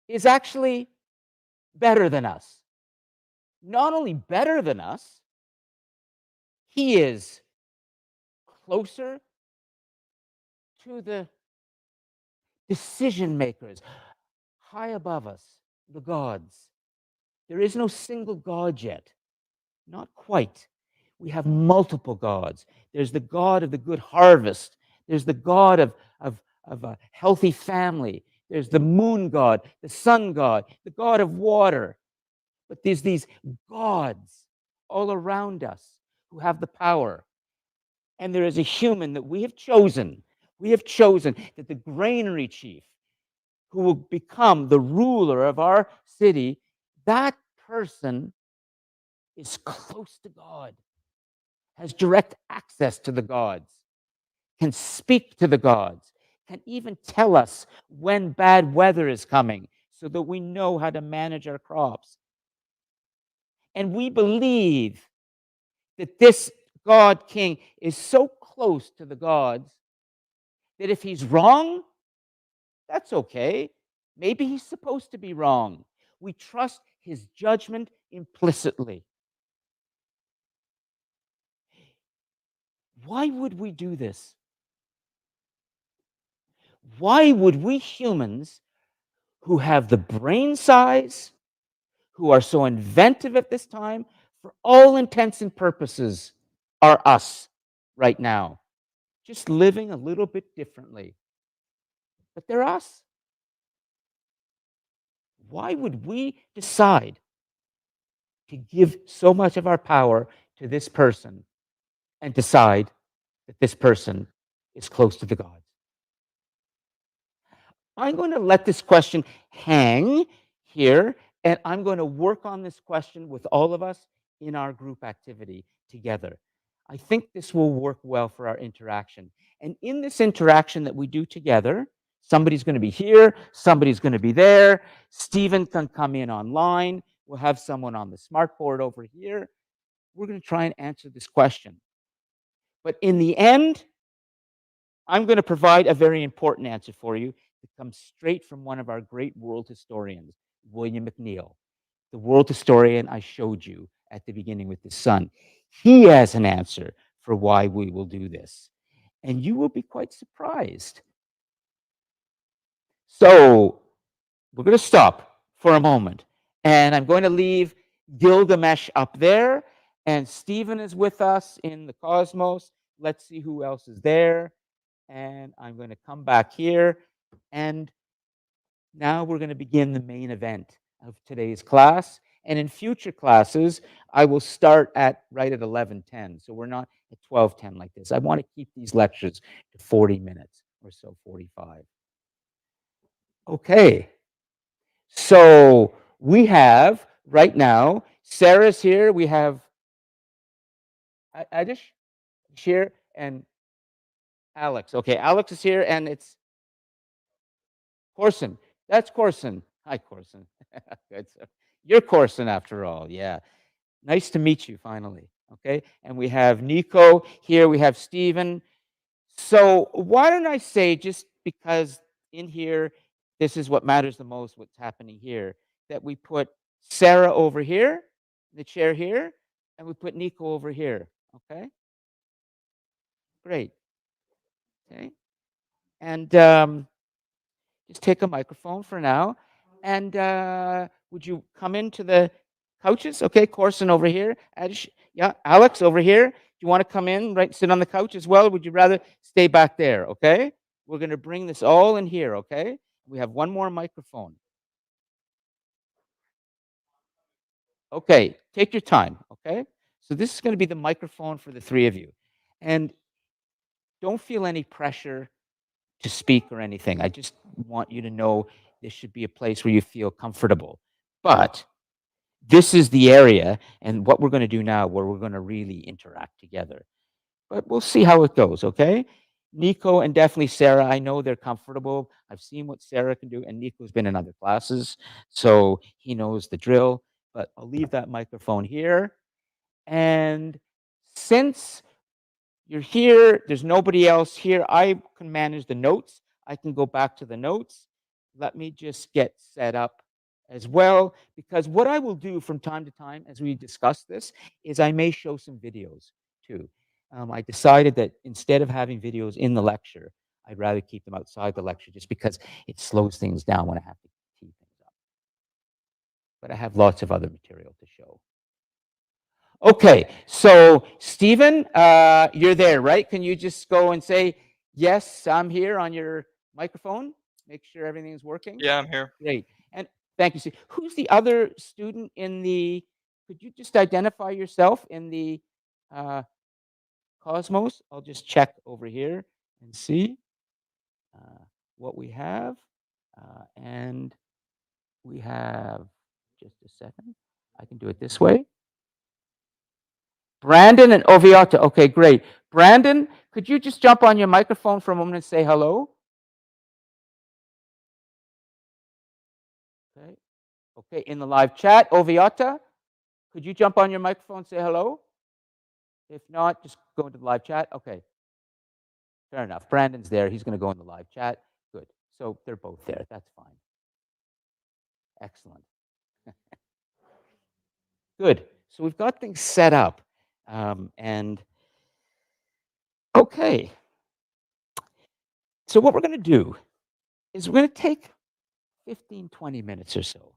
is actually better than us? Not only better than us, he is closer to the decision makers, high above us, the gods. There is no single god yet. Not quite. We have multiple gods. There's the God of the good harvest. There's the God of a healthy family. There's the moon god, the sun god, the God of water. But there's these gods all around us who have the power. And there is a human that we have chosen. We have chosen that the granary chief, who will become the ruler of our city, that person is close to God, has direct access to the gods, can speak to the gods, can even tell us when bad weather is coming so that we know how to manage our crops. And we believe that this God King is so close to the gods that if he's wrong, that's okay. Maybe he's supposed to be wrong. We trust his judgment implicitly. Why would we do this? Why would we humans who have the brain size, who are so inventive at this time, for all intents and purposes, are us right now, just living a little bit differently? But they're us. Why would we decide to give so much of our power to this person and decide that this person is close to the gods? I'm going to let this question hang here, and I'm going to work on this question with all of us in our group activity together. I think this will work well for our interaction. And in this interaction that we do together, somebody's going to be here, somebody's going to be there, Stephen can come in online, we'll have someone on the smart board over here. We're going to try and answer this question. But in the end, I'm going to provide a very important answer for you that comes straight from one of our great world historians, William McNeill, the world historian I showed you at the beginning with the sun. He has an answer for why we will do this, and you will be quite surprised. So we're going to stop for a moment, and I'm going to leave Gilgamesh up there, and Stephen is with us in the cosmos. Let's see who else is there. And I'm going to come back here, and now we're going to begin the main event of today's class. And in future classes, I will start right at 11:10. So we're not at 12:10 like this. I want to keep these lectures to 40 minutes or so, 45. Okay. So we have right now, Sarah's here. We have Adish here and Alex. Okay, Alex is here, and it's Corson. That's Corson. Hi, Corson. Good. So you're Corson after all. Yeah. Nice to meet you finally. Okay. And we have Nico here. We have Stephen. So why don't I say, just because in here, this is what matters the most, what's happening here, that we put Sarah over here, the chair here, and we put Nico over here. Okay. Great. Okay. And just take a microphone for now. And would you come into the couches? Okay, Corson over here. Yeah, Alex over here. Do you want to come in, right, sit on the couch as well? Or would you rather stay back there? Okay. We're going to bring this all in here. Okay. We have one more microphone. Okay, take your time. Okay. So this is going to be the microphone for the three of you. And don't feel any pressure to speak or anything. I just want you to know this should be a place where you feel comfortable. But this is the area, and what we're going to do now, where we're going to really interact together. But we'll see how it goes, okay? Nico and definitely Sarah, I know they're comfortable. I've seen what Sarah can do, and Nico's been in other classes, so he knows the drill. But I'll leave that microphone here. And since you're here, there's nobody else here, I can manage the notes. I can go back to the notes. Let me just get set up as well, because what I will do from time to time as we discuss this is I may show some videos too. I decided that instead of having videos in the lecture, I'd rather keep them outside the lecture, just because it slows things down when I have to tee things up. But I have lots of other material to show. Okay, so Stephen, you're there, right? Can you just go and say, yes, I'm here on your microphone? Make sure everything's working? Yeah, I'm here. Great. And thank you, Steve. Who's the other student in the, could you just identify yourself in the Cosmos? I'll just check over here and see what we have. And we have, just a second, I can do it this way. Brandon and Oviata. Okay, great. Brandon, could you just jump on your microphone for a moment and say hello? Okay. Okay, in the live chat, Oviata, could you jump on your microphone and say hello? If not, just go into the live chat. Okay. Fair enough. Brandon's there. He's going to go in the live chat. Good. So they're both there. That's fine. Excellent. Good. So we've got things set up. And okay. So what we're going to do is we're going to take 15, 20 minutes or so,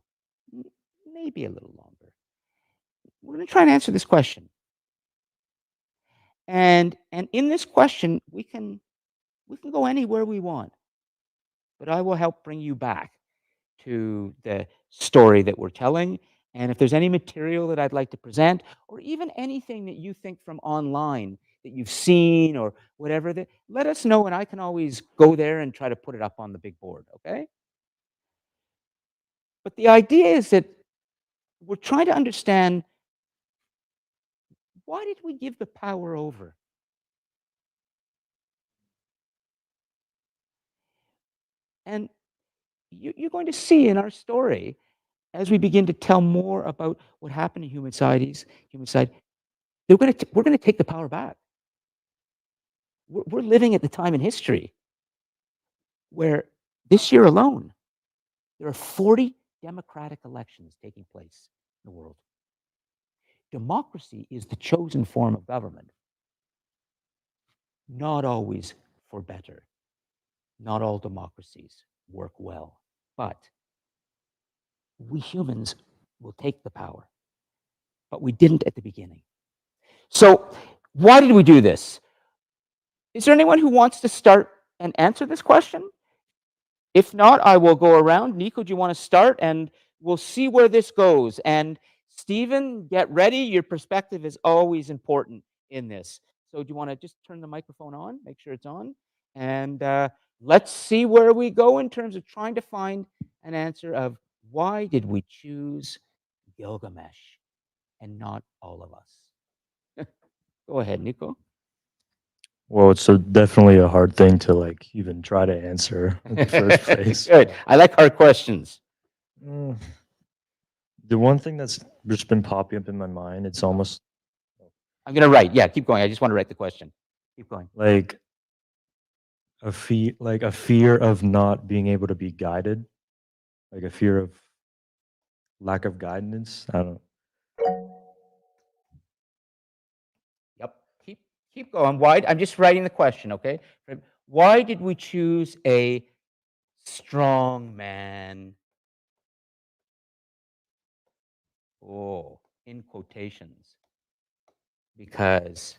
maybe a little longer. We're going to try and answer this question. And in this question, we can go anywhere we want. But I will help bring you back to the story that we're telling. And if there's any material that I'd like to present, or even anything that you think from online that you've seen or whatever, that let us know, and I can always go there and try to put it up on the big board, okay? But the idea is that we're trying to understand, why did we give the power over? And you're going to see in our story, as we begin to tell more about what happened in human society, we're going to take the power back. We're living at the time in history where this year alone, there are 40 democratic elections taking place in the world. Democracy is the chosen form of government, not always for better. Not all democracies work well, but we humans will take the power, but we didn't at the beginning. So why did we do this? Is there anyone who wants to start and answer this question? If not, I will go around. Nico, do you want to start? And we'll see where this goes. And Stephen, get ready. Your perspective is always important in this. So do you want to just turn the microphone on, make sure it's on? And let's see where we go in terms of trying to find an answer of, why did we choose Gilgamesh and not all of us? Go ahead, Nico. Well, it's definitely a hard thing to like even try to answer in the first place. Good. I like hard questions. Mm. The one thing that's just been popping up in my mind, it's almost I'm going to write. Yeah, keep going. I just want to write the question. Keep going. like a fear of not being able to be guided, like a fear of lack of guidance. I don't. Yep. Keep going. Why? I'm just writing the question, okay? Why did we choose a strong man? Oh, in quotations. Because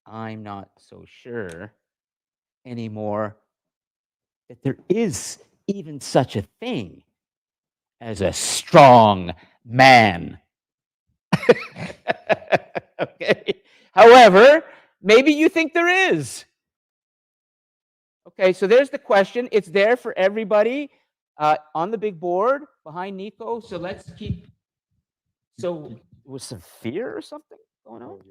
I'm not so sure anymore that there is even such a thing as a strong man. Okay. However, maybe you think there is. Okay, so there's the question. It's there for everybody on the big board behind Nico. So let's keep. So was some fear or something going on?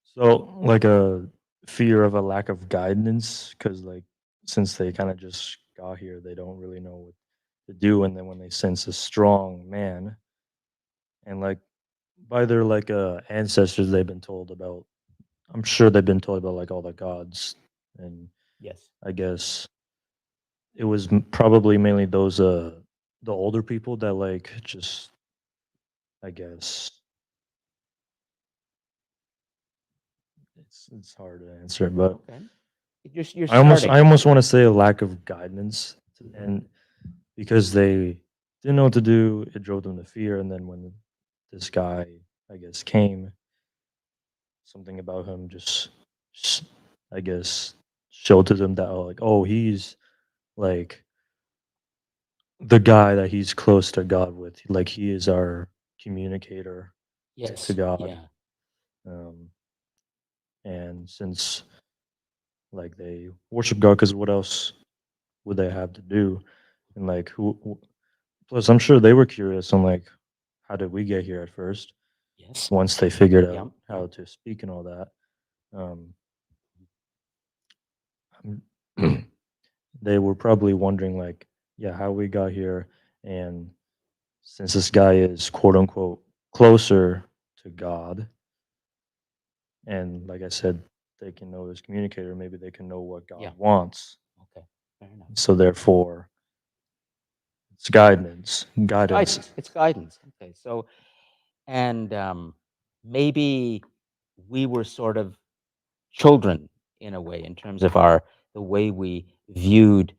So like a fear of a lack of guidance, because like since they kind of just got here, they don't really know what to do, and then when they sense a strong man, and like by their like ancestors, they've been told about. I'm sure they've been told about like all the gods, and Yes. I guess it was probably mainly those the older people that like just I guess it's hard to answer, but Okay. You're I starting. almost want to say a lack of guidance, and because they didn't know what to do, it drove them to fear. And then when this guy, I guess, came, something about him just I guess, showed to them that he's like the guy that he's close to God with. Like he is our communicator Yes. to God. Yeah. And since like they worship God, because what else would they have to do? And like plus I'm sure they were curious on like how did we get here at first Yes. once they figured out Yeah. how to speak and all that. They were probably wondering like, yeah, how we got here. And since this guy is quote unquote closer to God, and like I said, they can know this communicator, maybe they can know what God Yeah. wants. Okay, fair enough. So therefore, it's guidance. Guidance. It's guidance. Okay, so and maybe we were sort of children in a way in terms of the way we viewed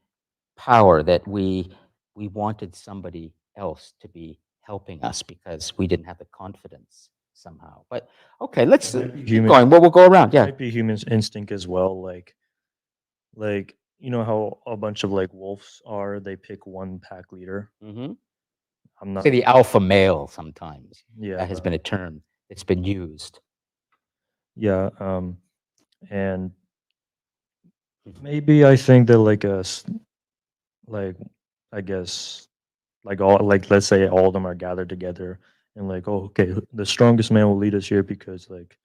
power, that we wanted somebody else to be helping us because we didn't have the confidence somehow. But okay, let's It might be keep human- going. We'll go around. Yeah. Might be human instinct as well. Like you know how a bunch of like wolves are. They pick one pack leader. Mm-hmm. I'm not. Say the alpha male sometimes. Yeah. That has been a term that's been used. Yeah. And maybe I think that like I guess like all like let's say all of them are gathered together and like, oh, okay, the strongest man will lead us here because like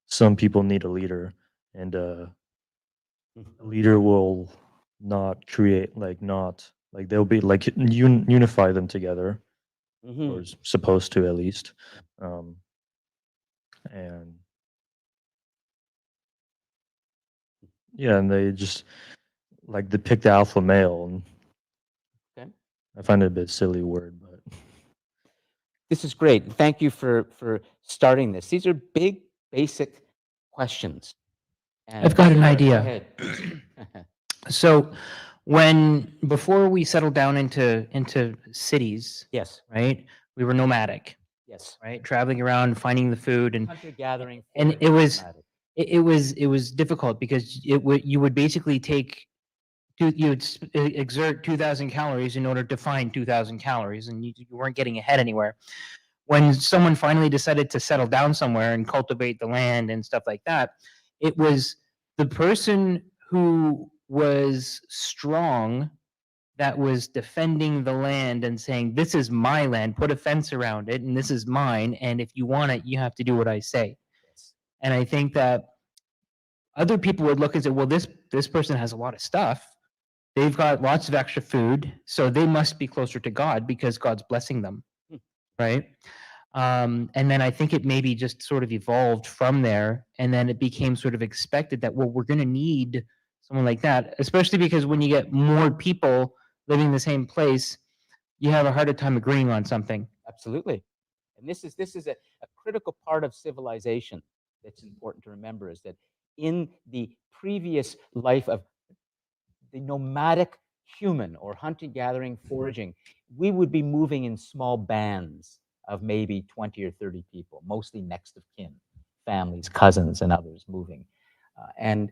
some people need a leader, and a leader will not create not like they'll be like unify them together, Mm-hmm. or is supposed to at least. um and yeah, and they just like they pick the alpha male, and Okay. I find it a bit silly word, but This is great. Thank you for starting this. These are big, basic questions. And I've got an Go idea. ahead. So before we settled down into cities, Yes. right? We were nomadic, Yes. right? Traveling around, finding the food, and Hunter gathering. and it was it was difficult because you would basically you would exert 2,000 calories in order to find 2,000 calories, and you weren't getting ahead anywhere. When someone finally decided to settle down somewhere and cultivate the land and stuff like that, it was the person who was strong that was defending the land and saying, this is my land, put a fence around it, and this is mine, and if you want it, you have to do what I say. And I think that other people would look and say, well, this person has a lot of stuff. They've got lots of extra food, so they must be closer to God because God's blessing them, right? And then I think it maybe just sort of evolved from there, and then it became sort of expected that, well, we're going to need someone like that, especially because when you get more people living in the same place, you have a harder time agreeing on something. Absolutely. And this is a critical part of civilization that's important to remember, is that in the previous life of the nomadic human, or hunting, gathering, foraging, we would be moving in small bands of maybe 20 or 30 people, mostly next of kin, families, cousins, and others moving. And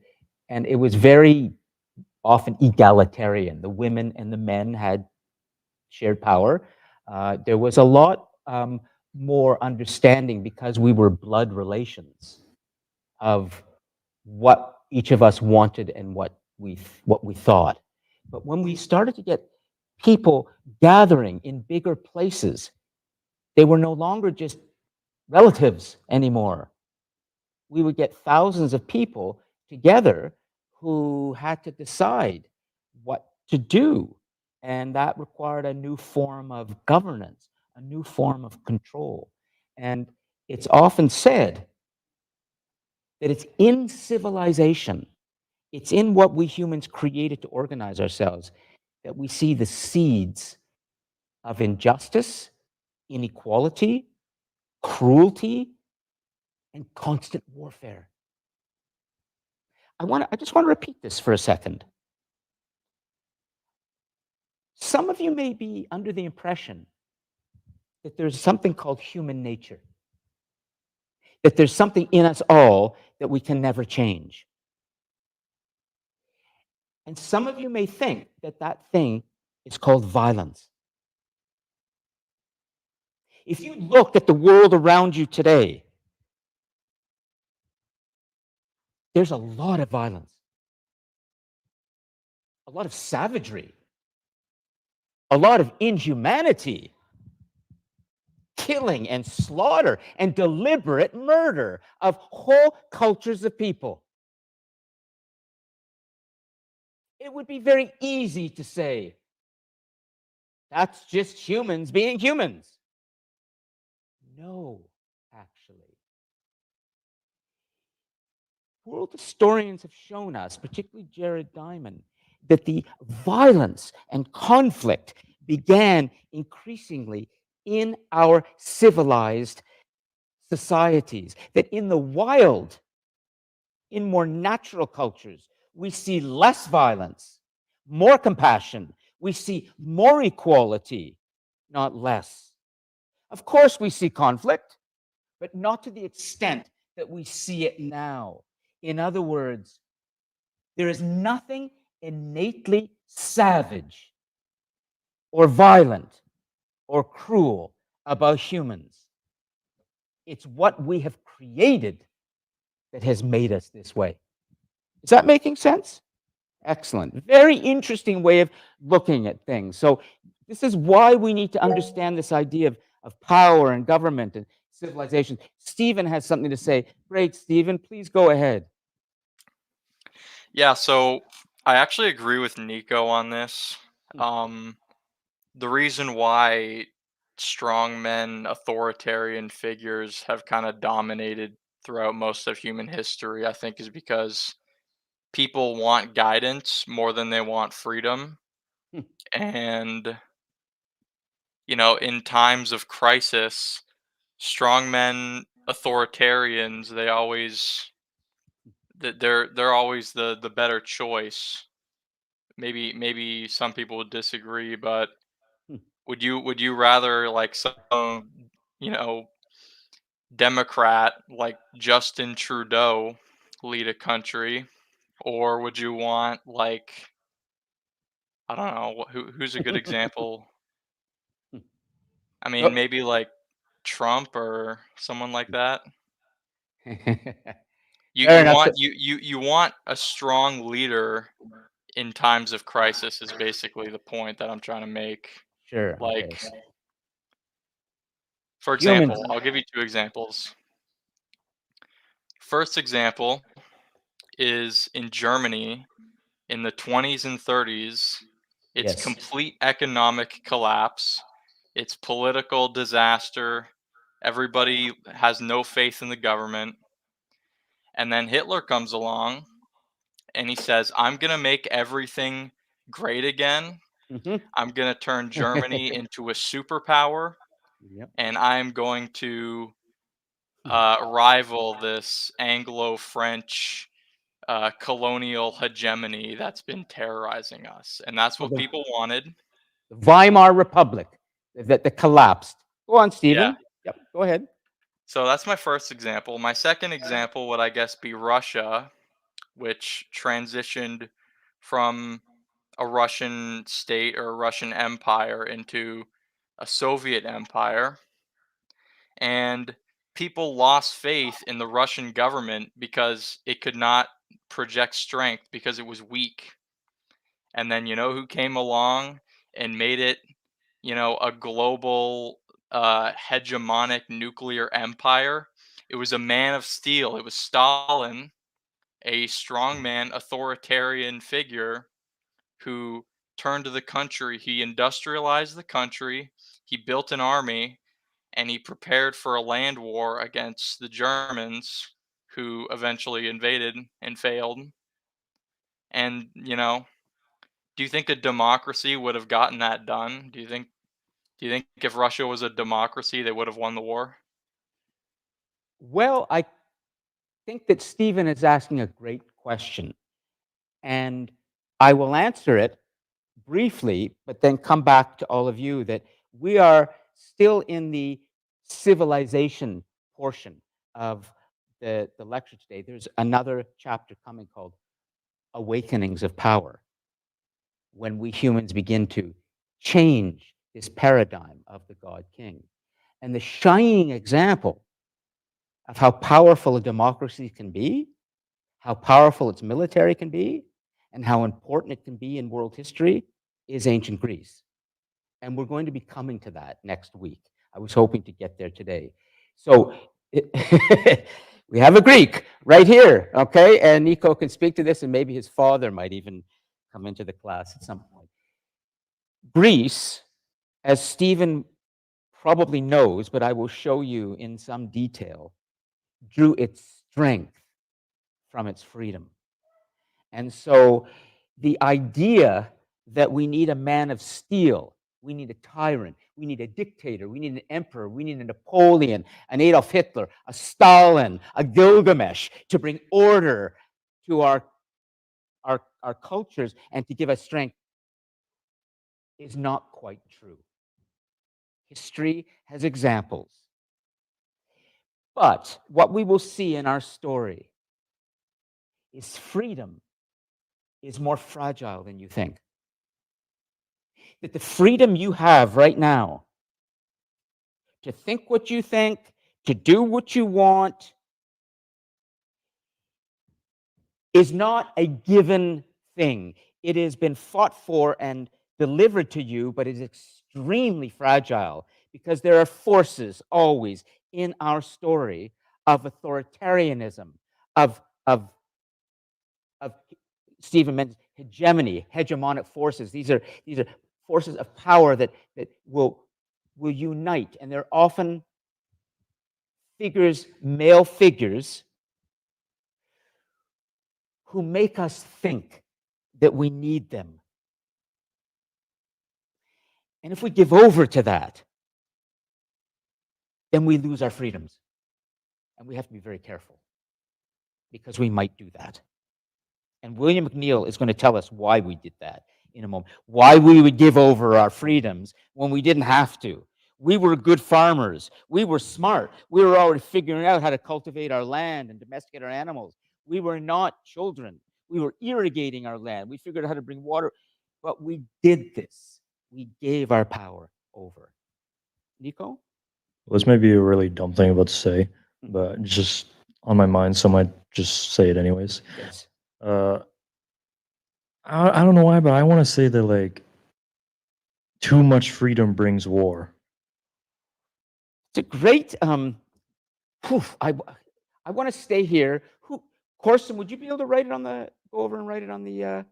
it was very often egalitarian. The women and the men had shared power. There was a lot more understanding, because we were blood relations, of what each of us wanted and what we thought. But when we started to get people gathering in bigger places, they were no longer just relatives anymore. We would get thousands of people together who had to decide what to do. And that required a new form of governance, a new form of control. And it's often said that it's in civilization, it's in what we humans created to organize ourselves, that we see the seeds of injustice, inequality, cruelty, and constant warfare. I just want to repeat this for a second. Some of you may be under the impression that there's something called human nature, that there's something in us all that we can never change. And some of you may think that that thing is called violence. If you look at the world around you today, there's a lot of violence, a lot of savagery, a lot of inhumanity, killing and slaughter and deliberate murder of whole cultures of people. It would be very easy to say, that's just humans being humans. No, actually. world historians have shown us, particularly Jared Diamond, that the violence and conflict began increasingly in our civilized societies, that in the wild, in more natural cultures, we see less violence, more compassion, we see more equality, not less. Of course, we see conflict, but not to the extent that we see it now. In other words, there is nothing innately savage or violent or cruel about humans. It's what we have created that has made us this way. Is that making sense? Excellent. Very interesting way of looking at things. So this is why we need to understand this idea of power and government and civilization. Stephen has something to say. Great, Stephen, please go ahead. Yeah, so I actually agree with Nico on this. The reason why strongmen, authoritarian figures have kind of dominated throughout most of human history, I think, is because people want guidance more than they want freedom. Hmm. And, you know, in times of crisis, strongmen, authoritarians, they're always the better choice. Maybe some people would disagree, but Hmm. would you rather like some, you know, Democrat like Justin Trudeau lead a country, or would you want like, I don't know, who's a good example? I mean, Oh. maybe like Trump or someone like that. You Fair you enough. want you want a strong leader in times of crisis is basically the point that I'm trying to make. Sure. Like, Okay. for Humans. example, I'll give you two examples. First example is in Germany in the 20s and 30s. It's Yes. complete economic collapse. It's political disaster. Everybody has no faith in the government. And then Hitler comes along and he says, I'm going to make everything great again. Mhm. I'm going to turn Germany into a superpower, Yep. and I'm going to rival this Anglo-French colonial hegemony that's been terrorizing us. And that's Well, what people wanted. the Weimar Republic that collapsed. Go on, Yeah. Stephen. Yep. Go ahead. So that's my first example. My second example would, I guess, be Russia, which transitioned from a Russian state or a Russian empire into a Soviet empire. And people lost faith in the Russian government because it could not project strength because it was weak. And then you know who came along and made it, you know, a global hegemonic nuclear empire? It was a man of steel. It was Stalin, a strongman, authoritarian figure who turned to the country. He industrialized the country. He built an army, and he prepared for a land war against the Germans, who eventually invaded and failed. And, you know, do you think a democracy would have gotten that done? Do you think if Russia was a democracy, they would have won the war? Well, I think that Stephen is asking a great question, and I will answer it briefly, but then come back to all of you that we are still in the civilization portion of the lecture today. There's another chapter coming called Awakenings of Power, when we humans begin to change this paradigm of the God King. And the shining example of how powerful a democracy can be, how powerful its military can be, and how important it can be in world history is ancient Greece. And we're going to be coming to that next week. I was hoping to get there today. So we have a Greek right here, okay? And Nico can speak to this, and maybe his father might even come into the class at some point. Greece, as Stephen probably knows, but I will show you in some detail, drew its strength from its freedom. And so the idea that we need a man of steel, we need a tyrant, we need a dictator, we need an emperor, we need a Napoleon, an Adolf Hitler, a Stalin, a Gilgamesh to bring order to our cultures and to give us strength is not quite true. History has examples. But what we will see in our story is freedom is more fragile than you think. That the freedom you have right now to think what you think, to do what you want, is not a given thing. It has been fought for and delivered to you, but is extremely fragile because there are forces always in our story of authoritarianism, of Stephen mentioned hegemony, hegemonic forces. These are forces of power that will unite, and they're often figures, male figures, who make us think that we need them. And if we give over to that, then we lose our freedoms. And we have to be very careful because we might do that. And William McNeill is going to tell us why we did that in a moment, why we would give over our freedoms when we didn't have to. We were good farmers. We were smart. We were already figuring out how to cultivate our land and domesticate our animals. We were not children. We were irrigating our land. We figured out how to bring water. But we did this. We gave our power over. Nico? Well, this may be a really dumb thing I'm about to say, but it's just on my mind, so I might just say it anyways. Yes. I don't know why, but I want to say that like too much freedom brings war. It's a great. I want to stay here. Corson, would you be able to write it on the? Go over and write it on the.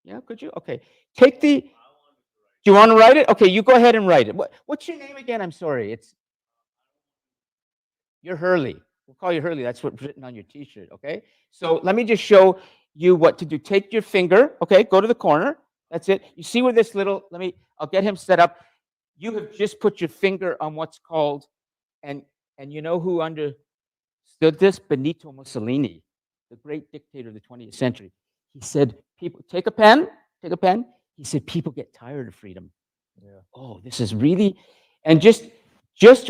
Yeah, could you? Okay. Take the. Do you want to write it? Okay, you go ahead and write it. What's your name again? I'm sorry. You're Hurley. We'll call you Hurley. That's what's written on your T-shirt. Okay. So let me just show you what to do. Take your finger. Okay. Go to the corner. That's it. You see where this little. I'll get him set up. You have just put your finger on what's called, and you know who understood this? Benito Mussolini, the great dictator of the 20th century. He said, "People, take a pen. Take a pen." He said, "People get tired of freedom." Yeah. Oh, this is really, and just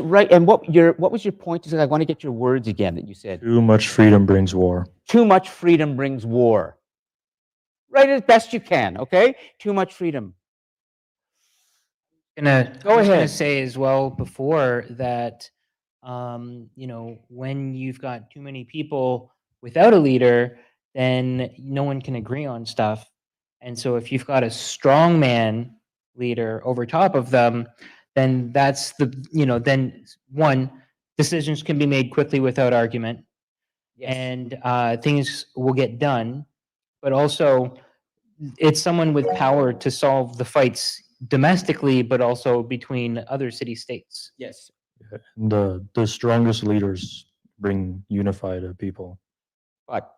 right. And what was your point? He said, "I want to get your words again that you said." Too much freedom brings war. Too much freedom brings war. Write it as best you can. Okay. Too much freedom. Go ahead. Gonna say as well before that, when you've got too many people without a leader, then no one can agree on stuff. And so if you've got a strong man leader over top of them, then that's then one, decisions can be made quickly without argument, Yes. and things will get done. But also, it's someone with power to solve the fights domestically, but also between other city states. Yes. And the strongest leaders bring unified people. But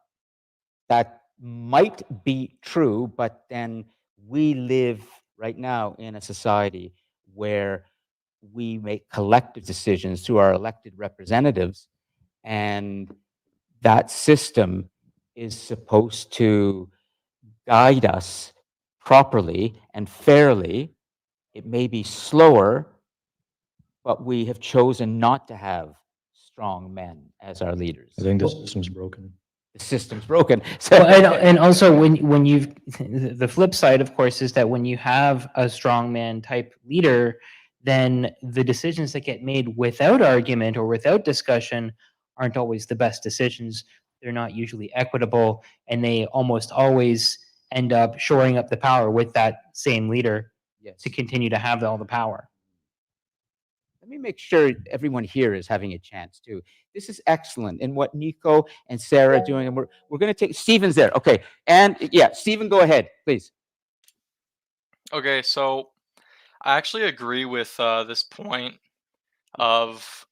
that might be true, but then we live right now in a society where we make collective decisions through our elected representatives, and that system is supposed to guide us properly and fairly. It may be slower, but we have chosen not to have strong men as our leaders. I think the system's broken. The system's broken. So, Well, and also when you've the flip side, of course, is that when you have a strongman type leader, then the decisions that get made without argument or without discussion aren't always the best decisions. They're not usually equitable, and they almost always end up shoring up the power with that same leader yes. to continue to have all the power. Let me make sure everyone here is having a chance too. This is excellent in what Nico and Sarah are doing, and we're going to take Stephen's there. Okay, and yeah, Stephen, go ahead, please. Okay, so I actually agree with this point of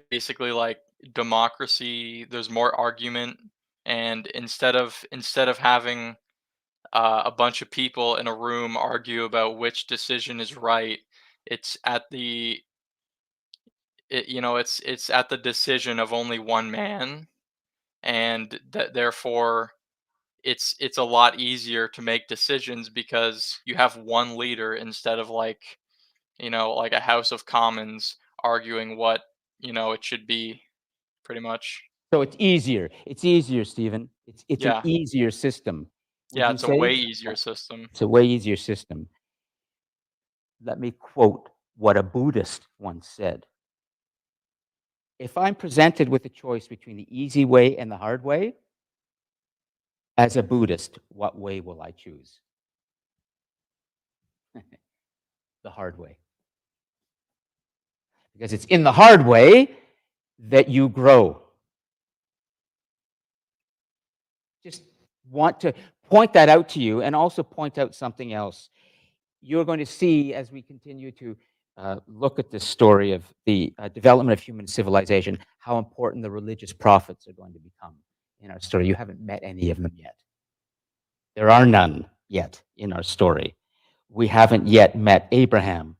basically like democracy. There's more argument and instead of having a bunch of people in a room argue about which decision is right, it's at the it's at the decision of only one man, and that therefore it's a lot easier to make decisions because you have one leader instead of like a House of Commons arguing what it should be, pretty much. So it's easier. It's easier, Stephen. It's an Yeah, easier system. Would yeah, you it's a say? way easier system. It's a way easier system. Let me quote what a Buddhist once said. If I'm presented with a choice between the easy way and the hard way, as a Buddhist, what way will I choose? The hard way. Because it's in the hard way that you grow. Just want to point that out to you and also point out something else. You're going to see as we continue to look at this story of the development of human civilization, how important the religious prophets are going to become in our story. You haven't met any of them yet. There are none yet in our story. We haven't yet met Abraham,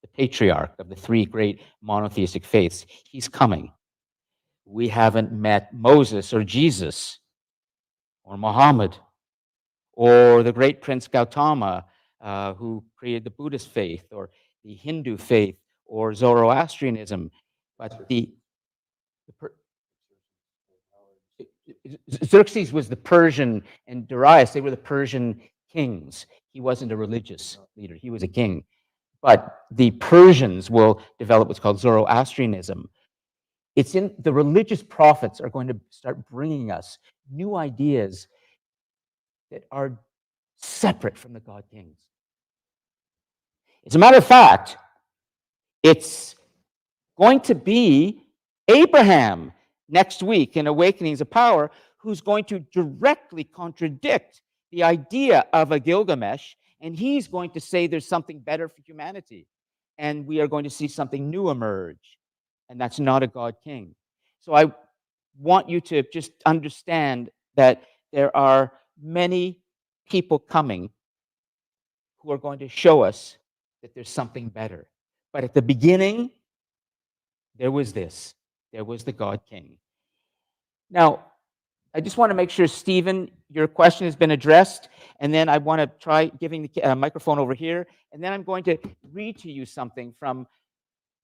the patriarch of the three great monotheistic faiths. He's coming. We haven't met Moses or Jesus or Muhammad or the great Prince Gautama, who created the Buddhist faith or the Hindu faith or Zoroastrianism. But Xerxes was the Persian, and Darius, they were the Persian kings. He wasn't a religious leader, he was a king. But the Persians will develop what's called Zoroastrianism. It's in the religious prophets are going to start bringing us new ideas that are separate from the God kings. As a matter of fact, it's going to be Abraham next week in Awakenings of Power who's going to directly contradict the idea of a Gilgamesh, and he's going to say there's something better for humanity, and we are going to see something new emerge, and that's not a God king. So I want you to just understand that there are many people coming who are going to show us that there's something better. But at the beginning, there was this. There was the God King. Now, I just want to make sure, Stephen, your question has been addressed. And then I want to try giving the microphone over here. And then I'm going to read to you something from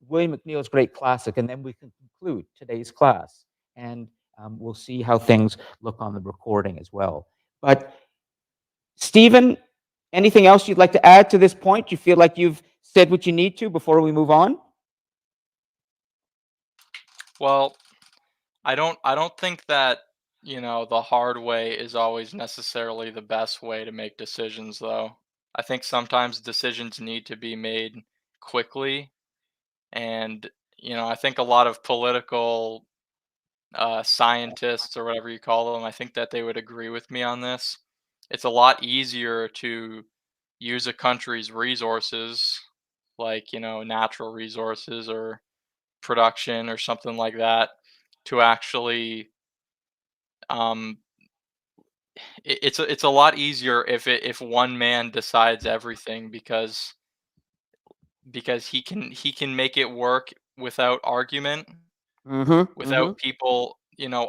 William McNeil's great classic. And then we can conclude today's class. And we'll see how things look on the recording as well. But Stephen, anything else you'd like to add to this point? You feel like you've said what you need to before we move on? Well, I don't think that, the hard way is always necessarily the best way to make decisions, though. I think sometimes decisions need to be made quickly, and I think a lot of political scientists or whatever you call them, I think that they would agree with me on this. It's a lot easier to use a country's resources, like natural resources or production or something like that, to actually um it's a lot easier if one man decides everything, because he can make it work without argument, without people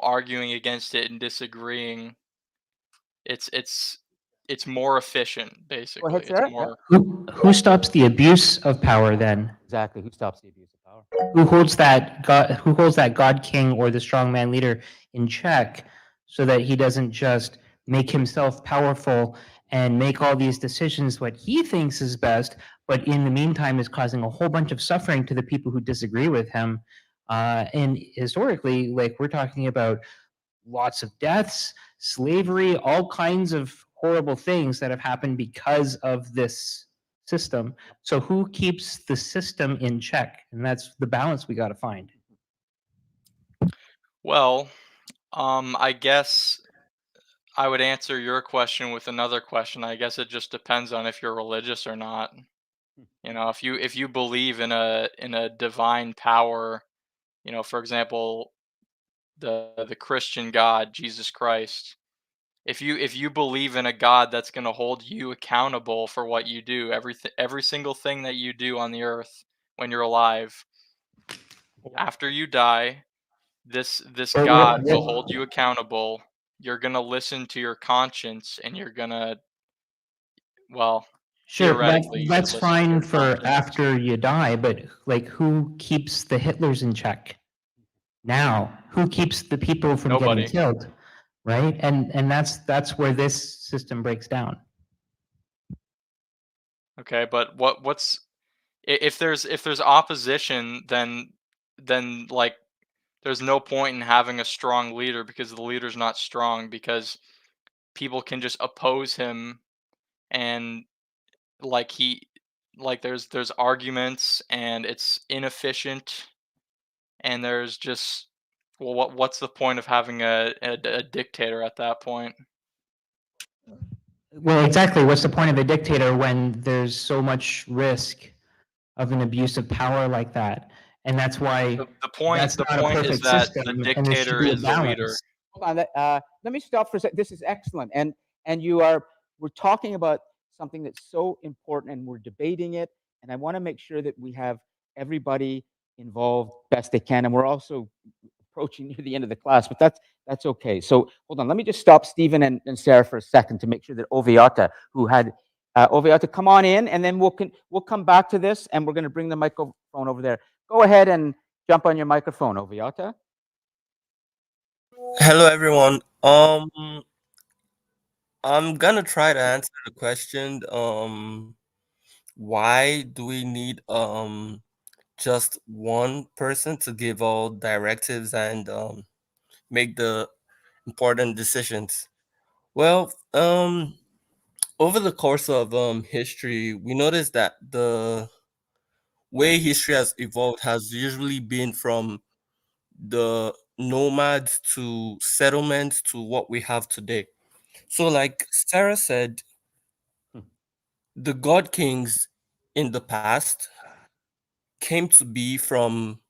arguing against it and disagreeing. It's more efficient, Go basically. ahead, It's Sarah. more. Who stops the abuse of power then? Exactly. Who stops the abuse of power? Who holds that God king or the strongman leader in check so that he doesn't just make himself powerful and make all these decisions what he thinks is best, but in the meantime is causing a whole bunch of suffering to the people who disagree with him. And historically, like we're talking about lots of deaths, slavery, all kinds of horrible things that have happened because of this system. So who keeps the system in check? And that's the balance we got to find. Well, I guess I would answer your question with another question. I guess it just depends on if you're religious or not. If you believe in a divine power, for example, the Christian God, Jesus Christ. If you believe in a God that's going to hold you accountable for what you do, every single thing that you do on the earth when you're alive, after you die, this Or God will hold you accountable. You're going to listen to your conscience, and you're going to, well, Sure, theoretically, you should that's listen to your fine for conscience. after you die, but like who keeps the Hitlers in check? Now, who keeps the people from Nobody. getting killed? Right? And that's where this system breaks down. Okay, but what's if there's opposition, then like there's no point in having a strong leader because the leader's not strong because people can just oppose him, and like he like there's arguments, and it's inefficient, and there's just, well, what's the point of having a dictator at that point? Well, exactly. What's the point of a dictator when there's so much risk of an abuse of power like that? And that's why The point that's the not a point is perfect that system, the and there should dictator be a is the leader. balance. Hold on. Let me stop for a sec. This is excellent, and we're talking about something that's so important, and we're debating it. And I want to make sure that we have everybody involved best they can. And we're also approaching near the end of the class, but that's okay. So hold on. Let me just stop Stephen and Sarah for a second to make sure that Oviata, who had Oviata, come on in, and then we'll come back to this, and we're going to bring the microphone over there. Go ahead and jump on your microphone, Oviata. Hello everyone. I'm gonna try to answer the question. Why do we need just one person to give all directives and make the important decisions? Well, over the course of history, we noticed that the way history has evolved has usually been from the nomads to settlements to what we have today. So, like Sarah said, the god kings in the past came to be from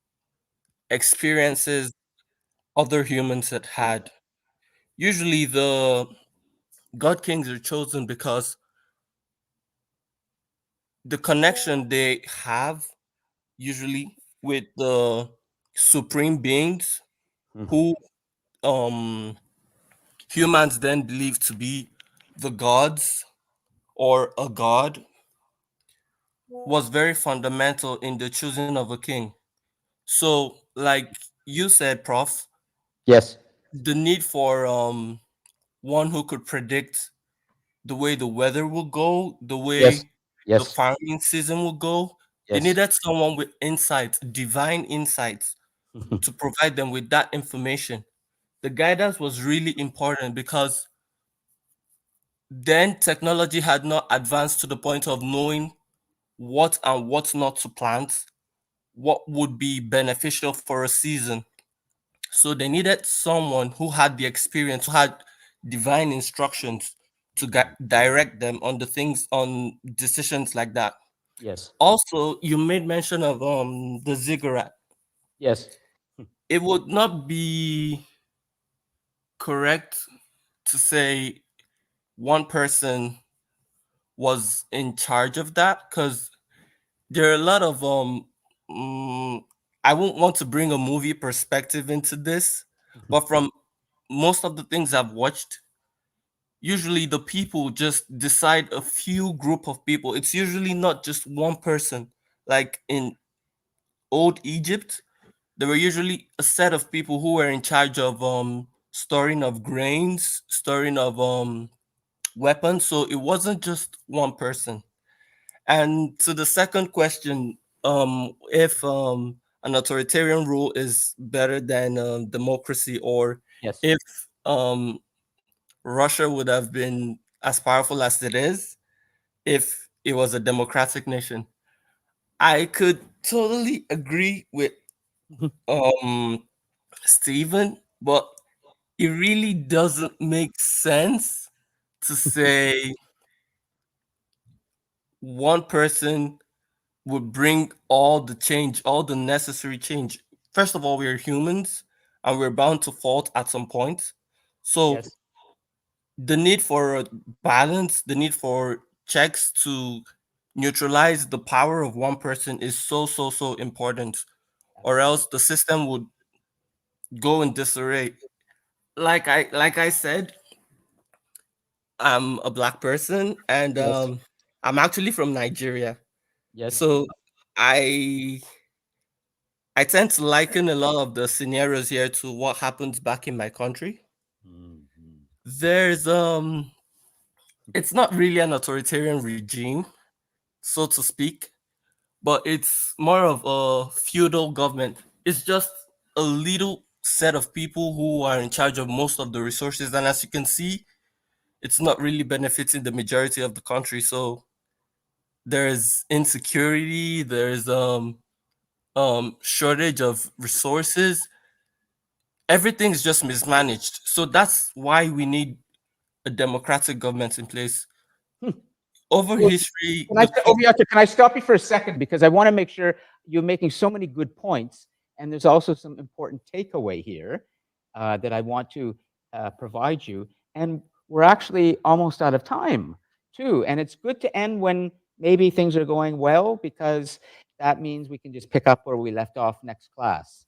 experiences other humans had had. Usually, the god kings are chosen because the connection they have, usually with the supreme beings who um, humans then believe to be the gods or a god, was very fundamental in the choosing of a king. So, like you said, Prof, Yes. the need for one who could predict the way the weather will go, the Yes. way the Yes. farming season will go. They Yes. needed someone with insights, divine insights, to provide them with that information. The guidance was really important because then technology had not advanced to the point of knowing what and what not to plant, what would be beneficial for a season. So they needed someone who had the experience, who had divine instructions to direct them on the things, on decisions like that. Yes. Also, you made mention of the ziggurat. Yes. It would not be correct to say one person was in charge of that because there are a lot of mm, I won't want to bring a movie perspective into this, but from most of the things I've watched, usually the people just decide, a few group of people. It's usually not just one person. Like in old Egypt, there were usually a set of people who were in charge of storing of grains, storing of weapons. So it wasn't just one person. And to the second question, if an authoritarian rule is better than democracy, or Yes. if um, Russia would have been as powerful as it is if it was a democratic nation. I could totally agree with um, Stephen, but it really doesn't make sense to say one person would bring all the change, all the necessary change. First of all, we are humans, and we're bound to fault at some point. So Yes. the need for a balance, the need for checks to neutralize the power of one person is so important, or else the system would go in disarray. Like I said, I'm a Black person, and Yes. I'm actually from Nigeria. Yes. So I I tend to liken a lot of the scenarios here to what happens back in my country. Mhm. There's it's not really an authoritarian regime, so to speak, but it's more of a feudal government. It's just a little set of people who are in charge of most of the resources, and as you can see, it's not really benefiting the majority of the country. So there's insecurity, there's shortage of resources. Everything's just mismanaged. So that's why we need a democratic government in place. Hmm. Over Well, history, Can I, Obiato, can I stop you for a second? Because I want to make sure you're making so many good points. And there's also some important takeaway here that I want to provide you. And we're actually almost out of time, too. And it's good to end when maybe things are going well, because that means we can just pick up where we left off next class.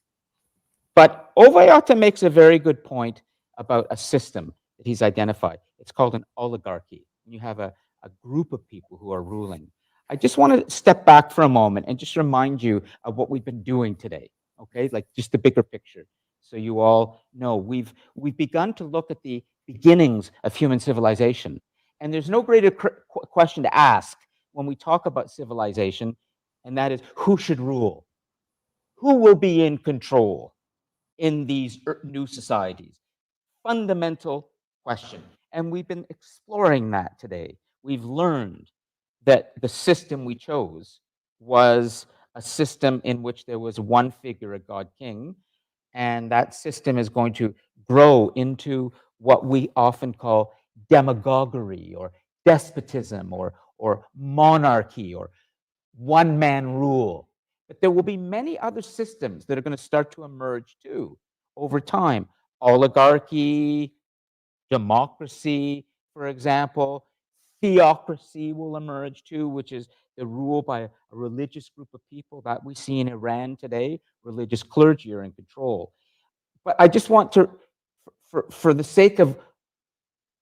But Obiato makes a very good point about a system that he's identified. It's called an oligarchy. You have a group of people who are ruling. I just want to step back for a moment and just remind you of what we've been doing today, okay? Like just the bigger picture. So you all know we've begun to look at the beginnings of human civilization. And there's no greater question to ask when we talk about civilization, and that is who should rule? Who will be in control in these new societies? Fundamental question. And we've been exploring that today. We've learned that the system we chose was a system in which there was one figure, a God king, and that system is going to grow into what we often call demagoguery or despotism or monarchy or one man rule. But there will be many other systems that are going to start to emerge too over time. Oligarchy, democracy, for example, theocracy will emerge too, which is the rule by a religious group of people that we see in Iran today. Religious clergy are in control. But I just want to, for the sake of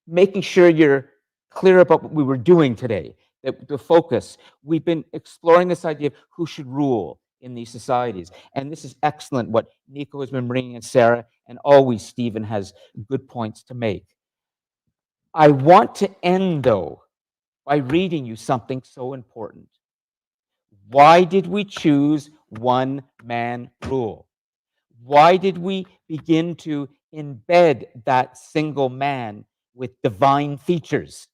making sure you're clear about what we were doing today, that the focus, we've been exploring this idea of who should rule in these societies. And this is excellent what Nico has been bringing, and Sarah, and always Stephen has good points to make. I want to end, though, by reading you something so important. Why did we choose one man rule? Why did we begin to embed that single man with divine features?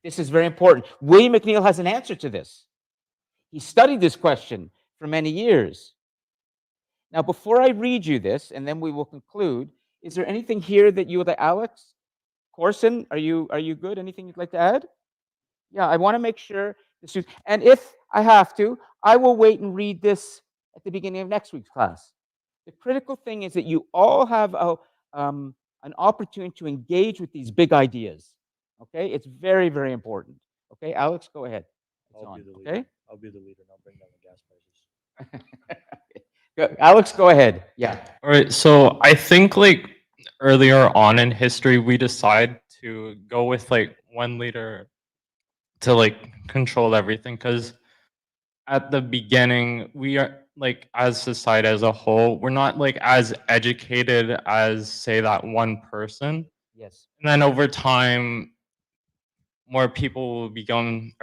This is very important. William McNeill has an answer to this. He studied this question for many years. Now, before I read you this, and then we will conclude, is there anything here that you would like, Alex Corson, are you good? Anything you'd like to add? Yeah, I want to make sure this is, and if I have to, I will wait and read this at the beginning of next week's class. The critical thing is that you all have an opportunity to engage with these big ideas. Okay, it's very, very important. Okay, Alex, go ahead. It's on. Okay, I'll be the leader and I'll bring down the gas prices. Alex, go ahead. Yeah. All right, so I think like earlier on in history, we decide to go with like one leader to like control everything, because at the beginning we are like, as society as a whole, we're not like as educated as say that one person, Yes. and then over time more people will become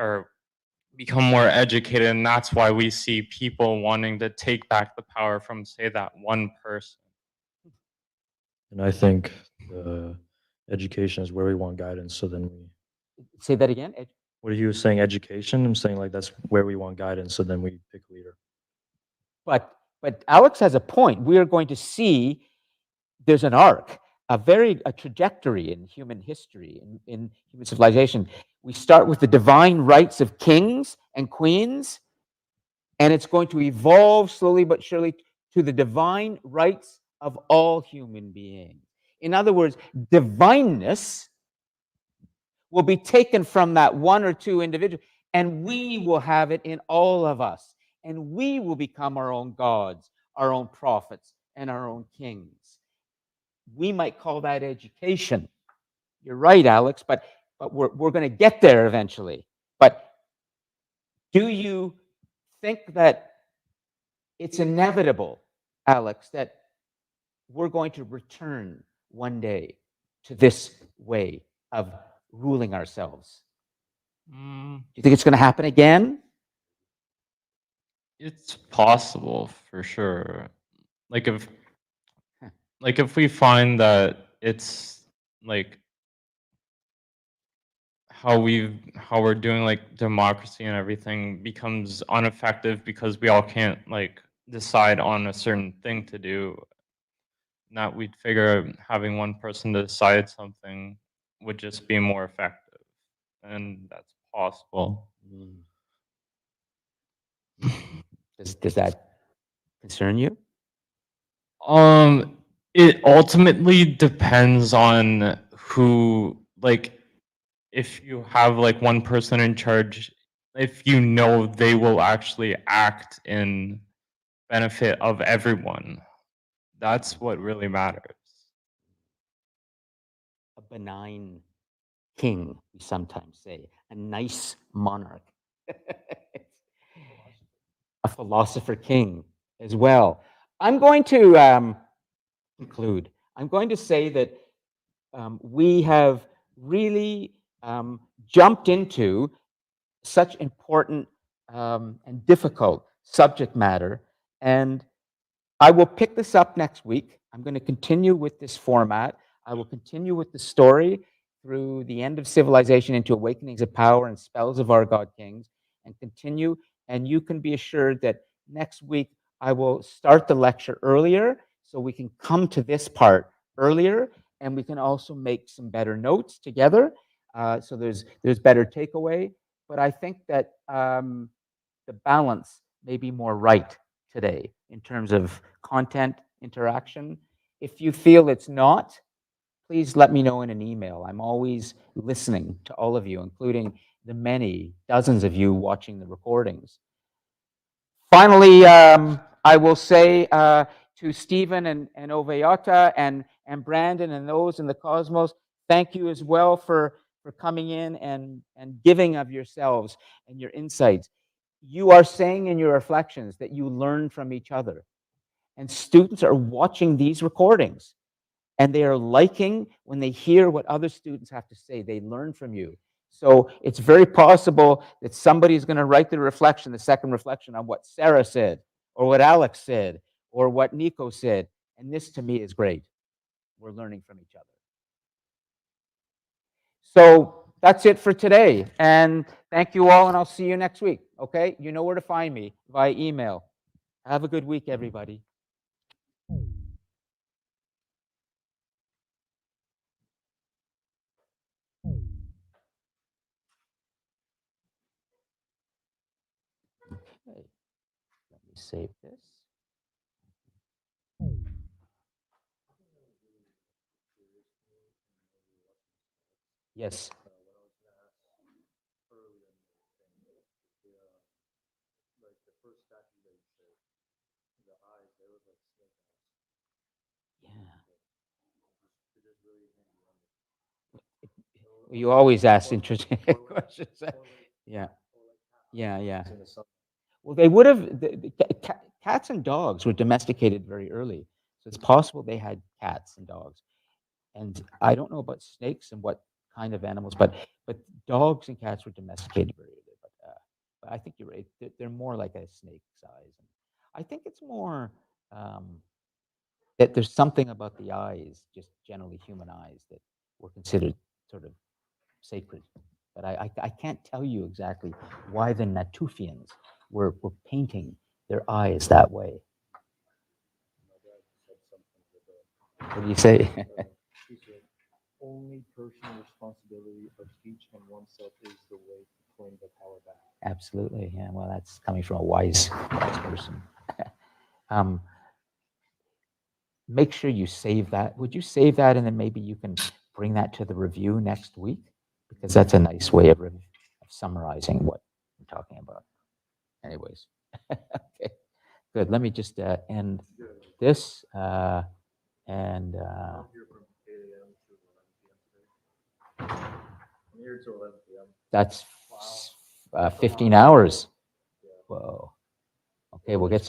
more educated, and that's why we see people wanting to take back the power from say that one person. And I think education is where we want guidance. So then we, Say that again. what he was saying, education, I'm saying like that's where we want guidance. So then we pick a leader. But Alex has a point. We are going to see there's an arc, a trajectory in human history, in human civilization. We start with the divine rights of kings and queens, and it's going to evolve slowly but surely to the divine rights of all human beings. In other words, divineness will be taken from that one or two individuals, and we will have it in all of us. And we will become our own gods, our own prophets, and our own kings. We might call that education. You're right, Alex, but we're going to get there eventually. But do you think that it's inevitable, Alex, that we're going to return one day to this way of ruling ourselves? Mm, Do you think it's going to happen again? it's possible for sure. Like if Huh. like if we find that it's like how we're doing like democracy and everything becomes ineffective because we all can't like decide on a certain thing to do, not we'd figure having one person to decide something would just be more effective, and that's possible. Does that concern you? It ultimately depends on who, like, if you have like one person in charge, if you know they will actually act in benefit of everyone, that's what really matters. A benign king, we sometimes say, a nice monarch, a philosopher king as well. I'm going to conclude. I'm going to say that we have really jumped into such important and difficult subject matter, and I will pick this up next week. I'm going to continue with this format. I will continue with the story through the end of civilization into awakenings of power and spells of our God Kings, and continue. And you can be assured that next week I will start the lecture earlier so we can come to this part earlier, and we can also make some better notes together. So there's better takeaway. But I think that the balance may be more right today in terms of content interaction. If you feel it's not, please let me know in an email. I'm always listening to all of you, including the many dozens of you watching the recordings. Finally, I will say to Stephen and Oveyata and Brandon and those in the Cosmos, thank you as well for coming in and giving of yourselves and your insights. You are saying in your reflections that you learn from each other. And students are watching these recordings and they are liking when they hear what other students have to say. They learn from you. So it's very possible that somebody is going to write the reflection, the second reflection, on what Sarah said, or what Alex said, or what Nico said. And this to me is great. We're learning from each other. So that's it for today. And thank you all, and I'll see you next week. Okay? You know where to find me via email. Have a good week, everybody. Okay. Let me save this. Yes. Yeah. You always ask interesting questions. Yeah. Yeah. Well, they would have, cats and dogs were domesticated very early. So it's possible they had cats and dogs. And I don't know about snakes and what kind of animals, but dogs and cats were domesticated very early. But I think you're right. They're more like a snake size. And I think it's more that there's something about the eyes, just generally human eyes, that were considered sort of sacred. But I can't tell you exactly why the Natufians were painting their eyes that way. What do you say? Only personal responsibility of each and oneself is the way to claim the power back. Absolutely. Yeah. Well, that's coming from a wise person. make sure you save that. Would you save that, and then maybe you can bring that to the review next week? Because that's a nice way of summarizing what I'm talking about. Anyways, okay, good. Let me just end this, and that's 15 hours. Whoa. Okay, we'll get some.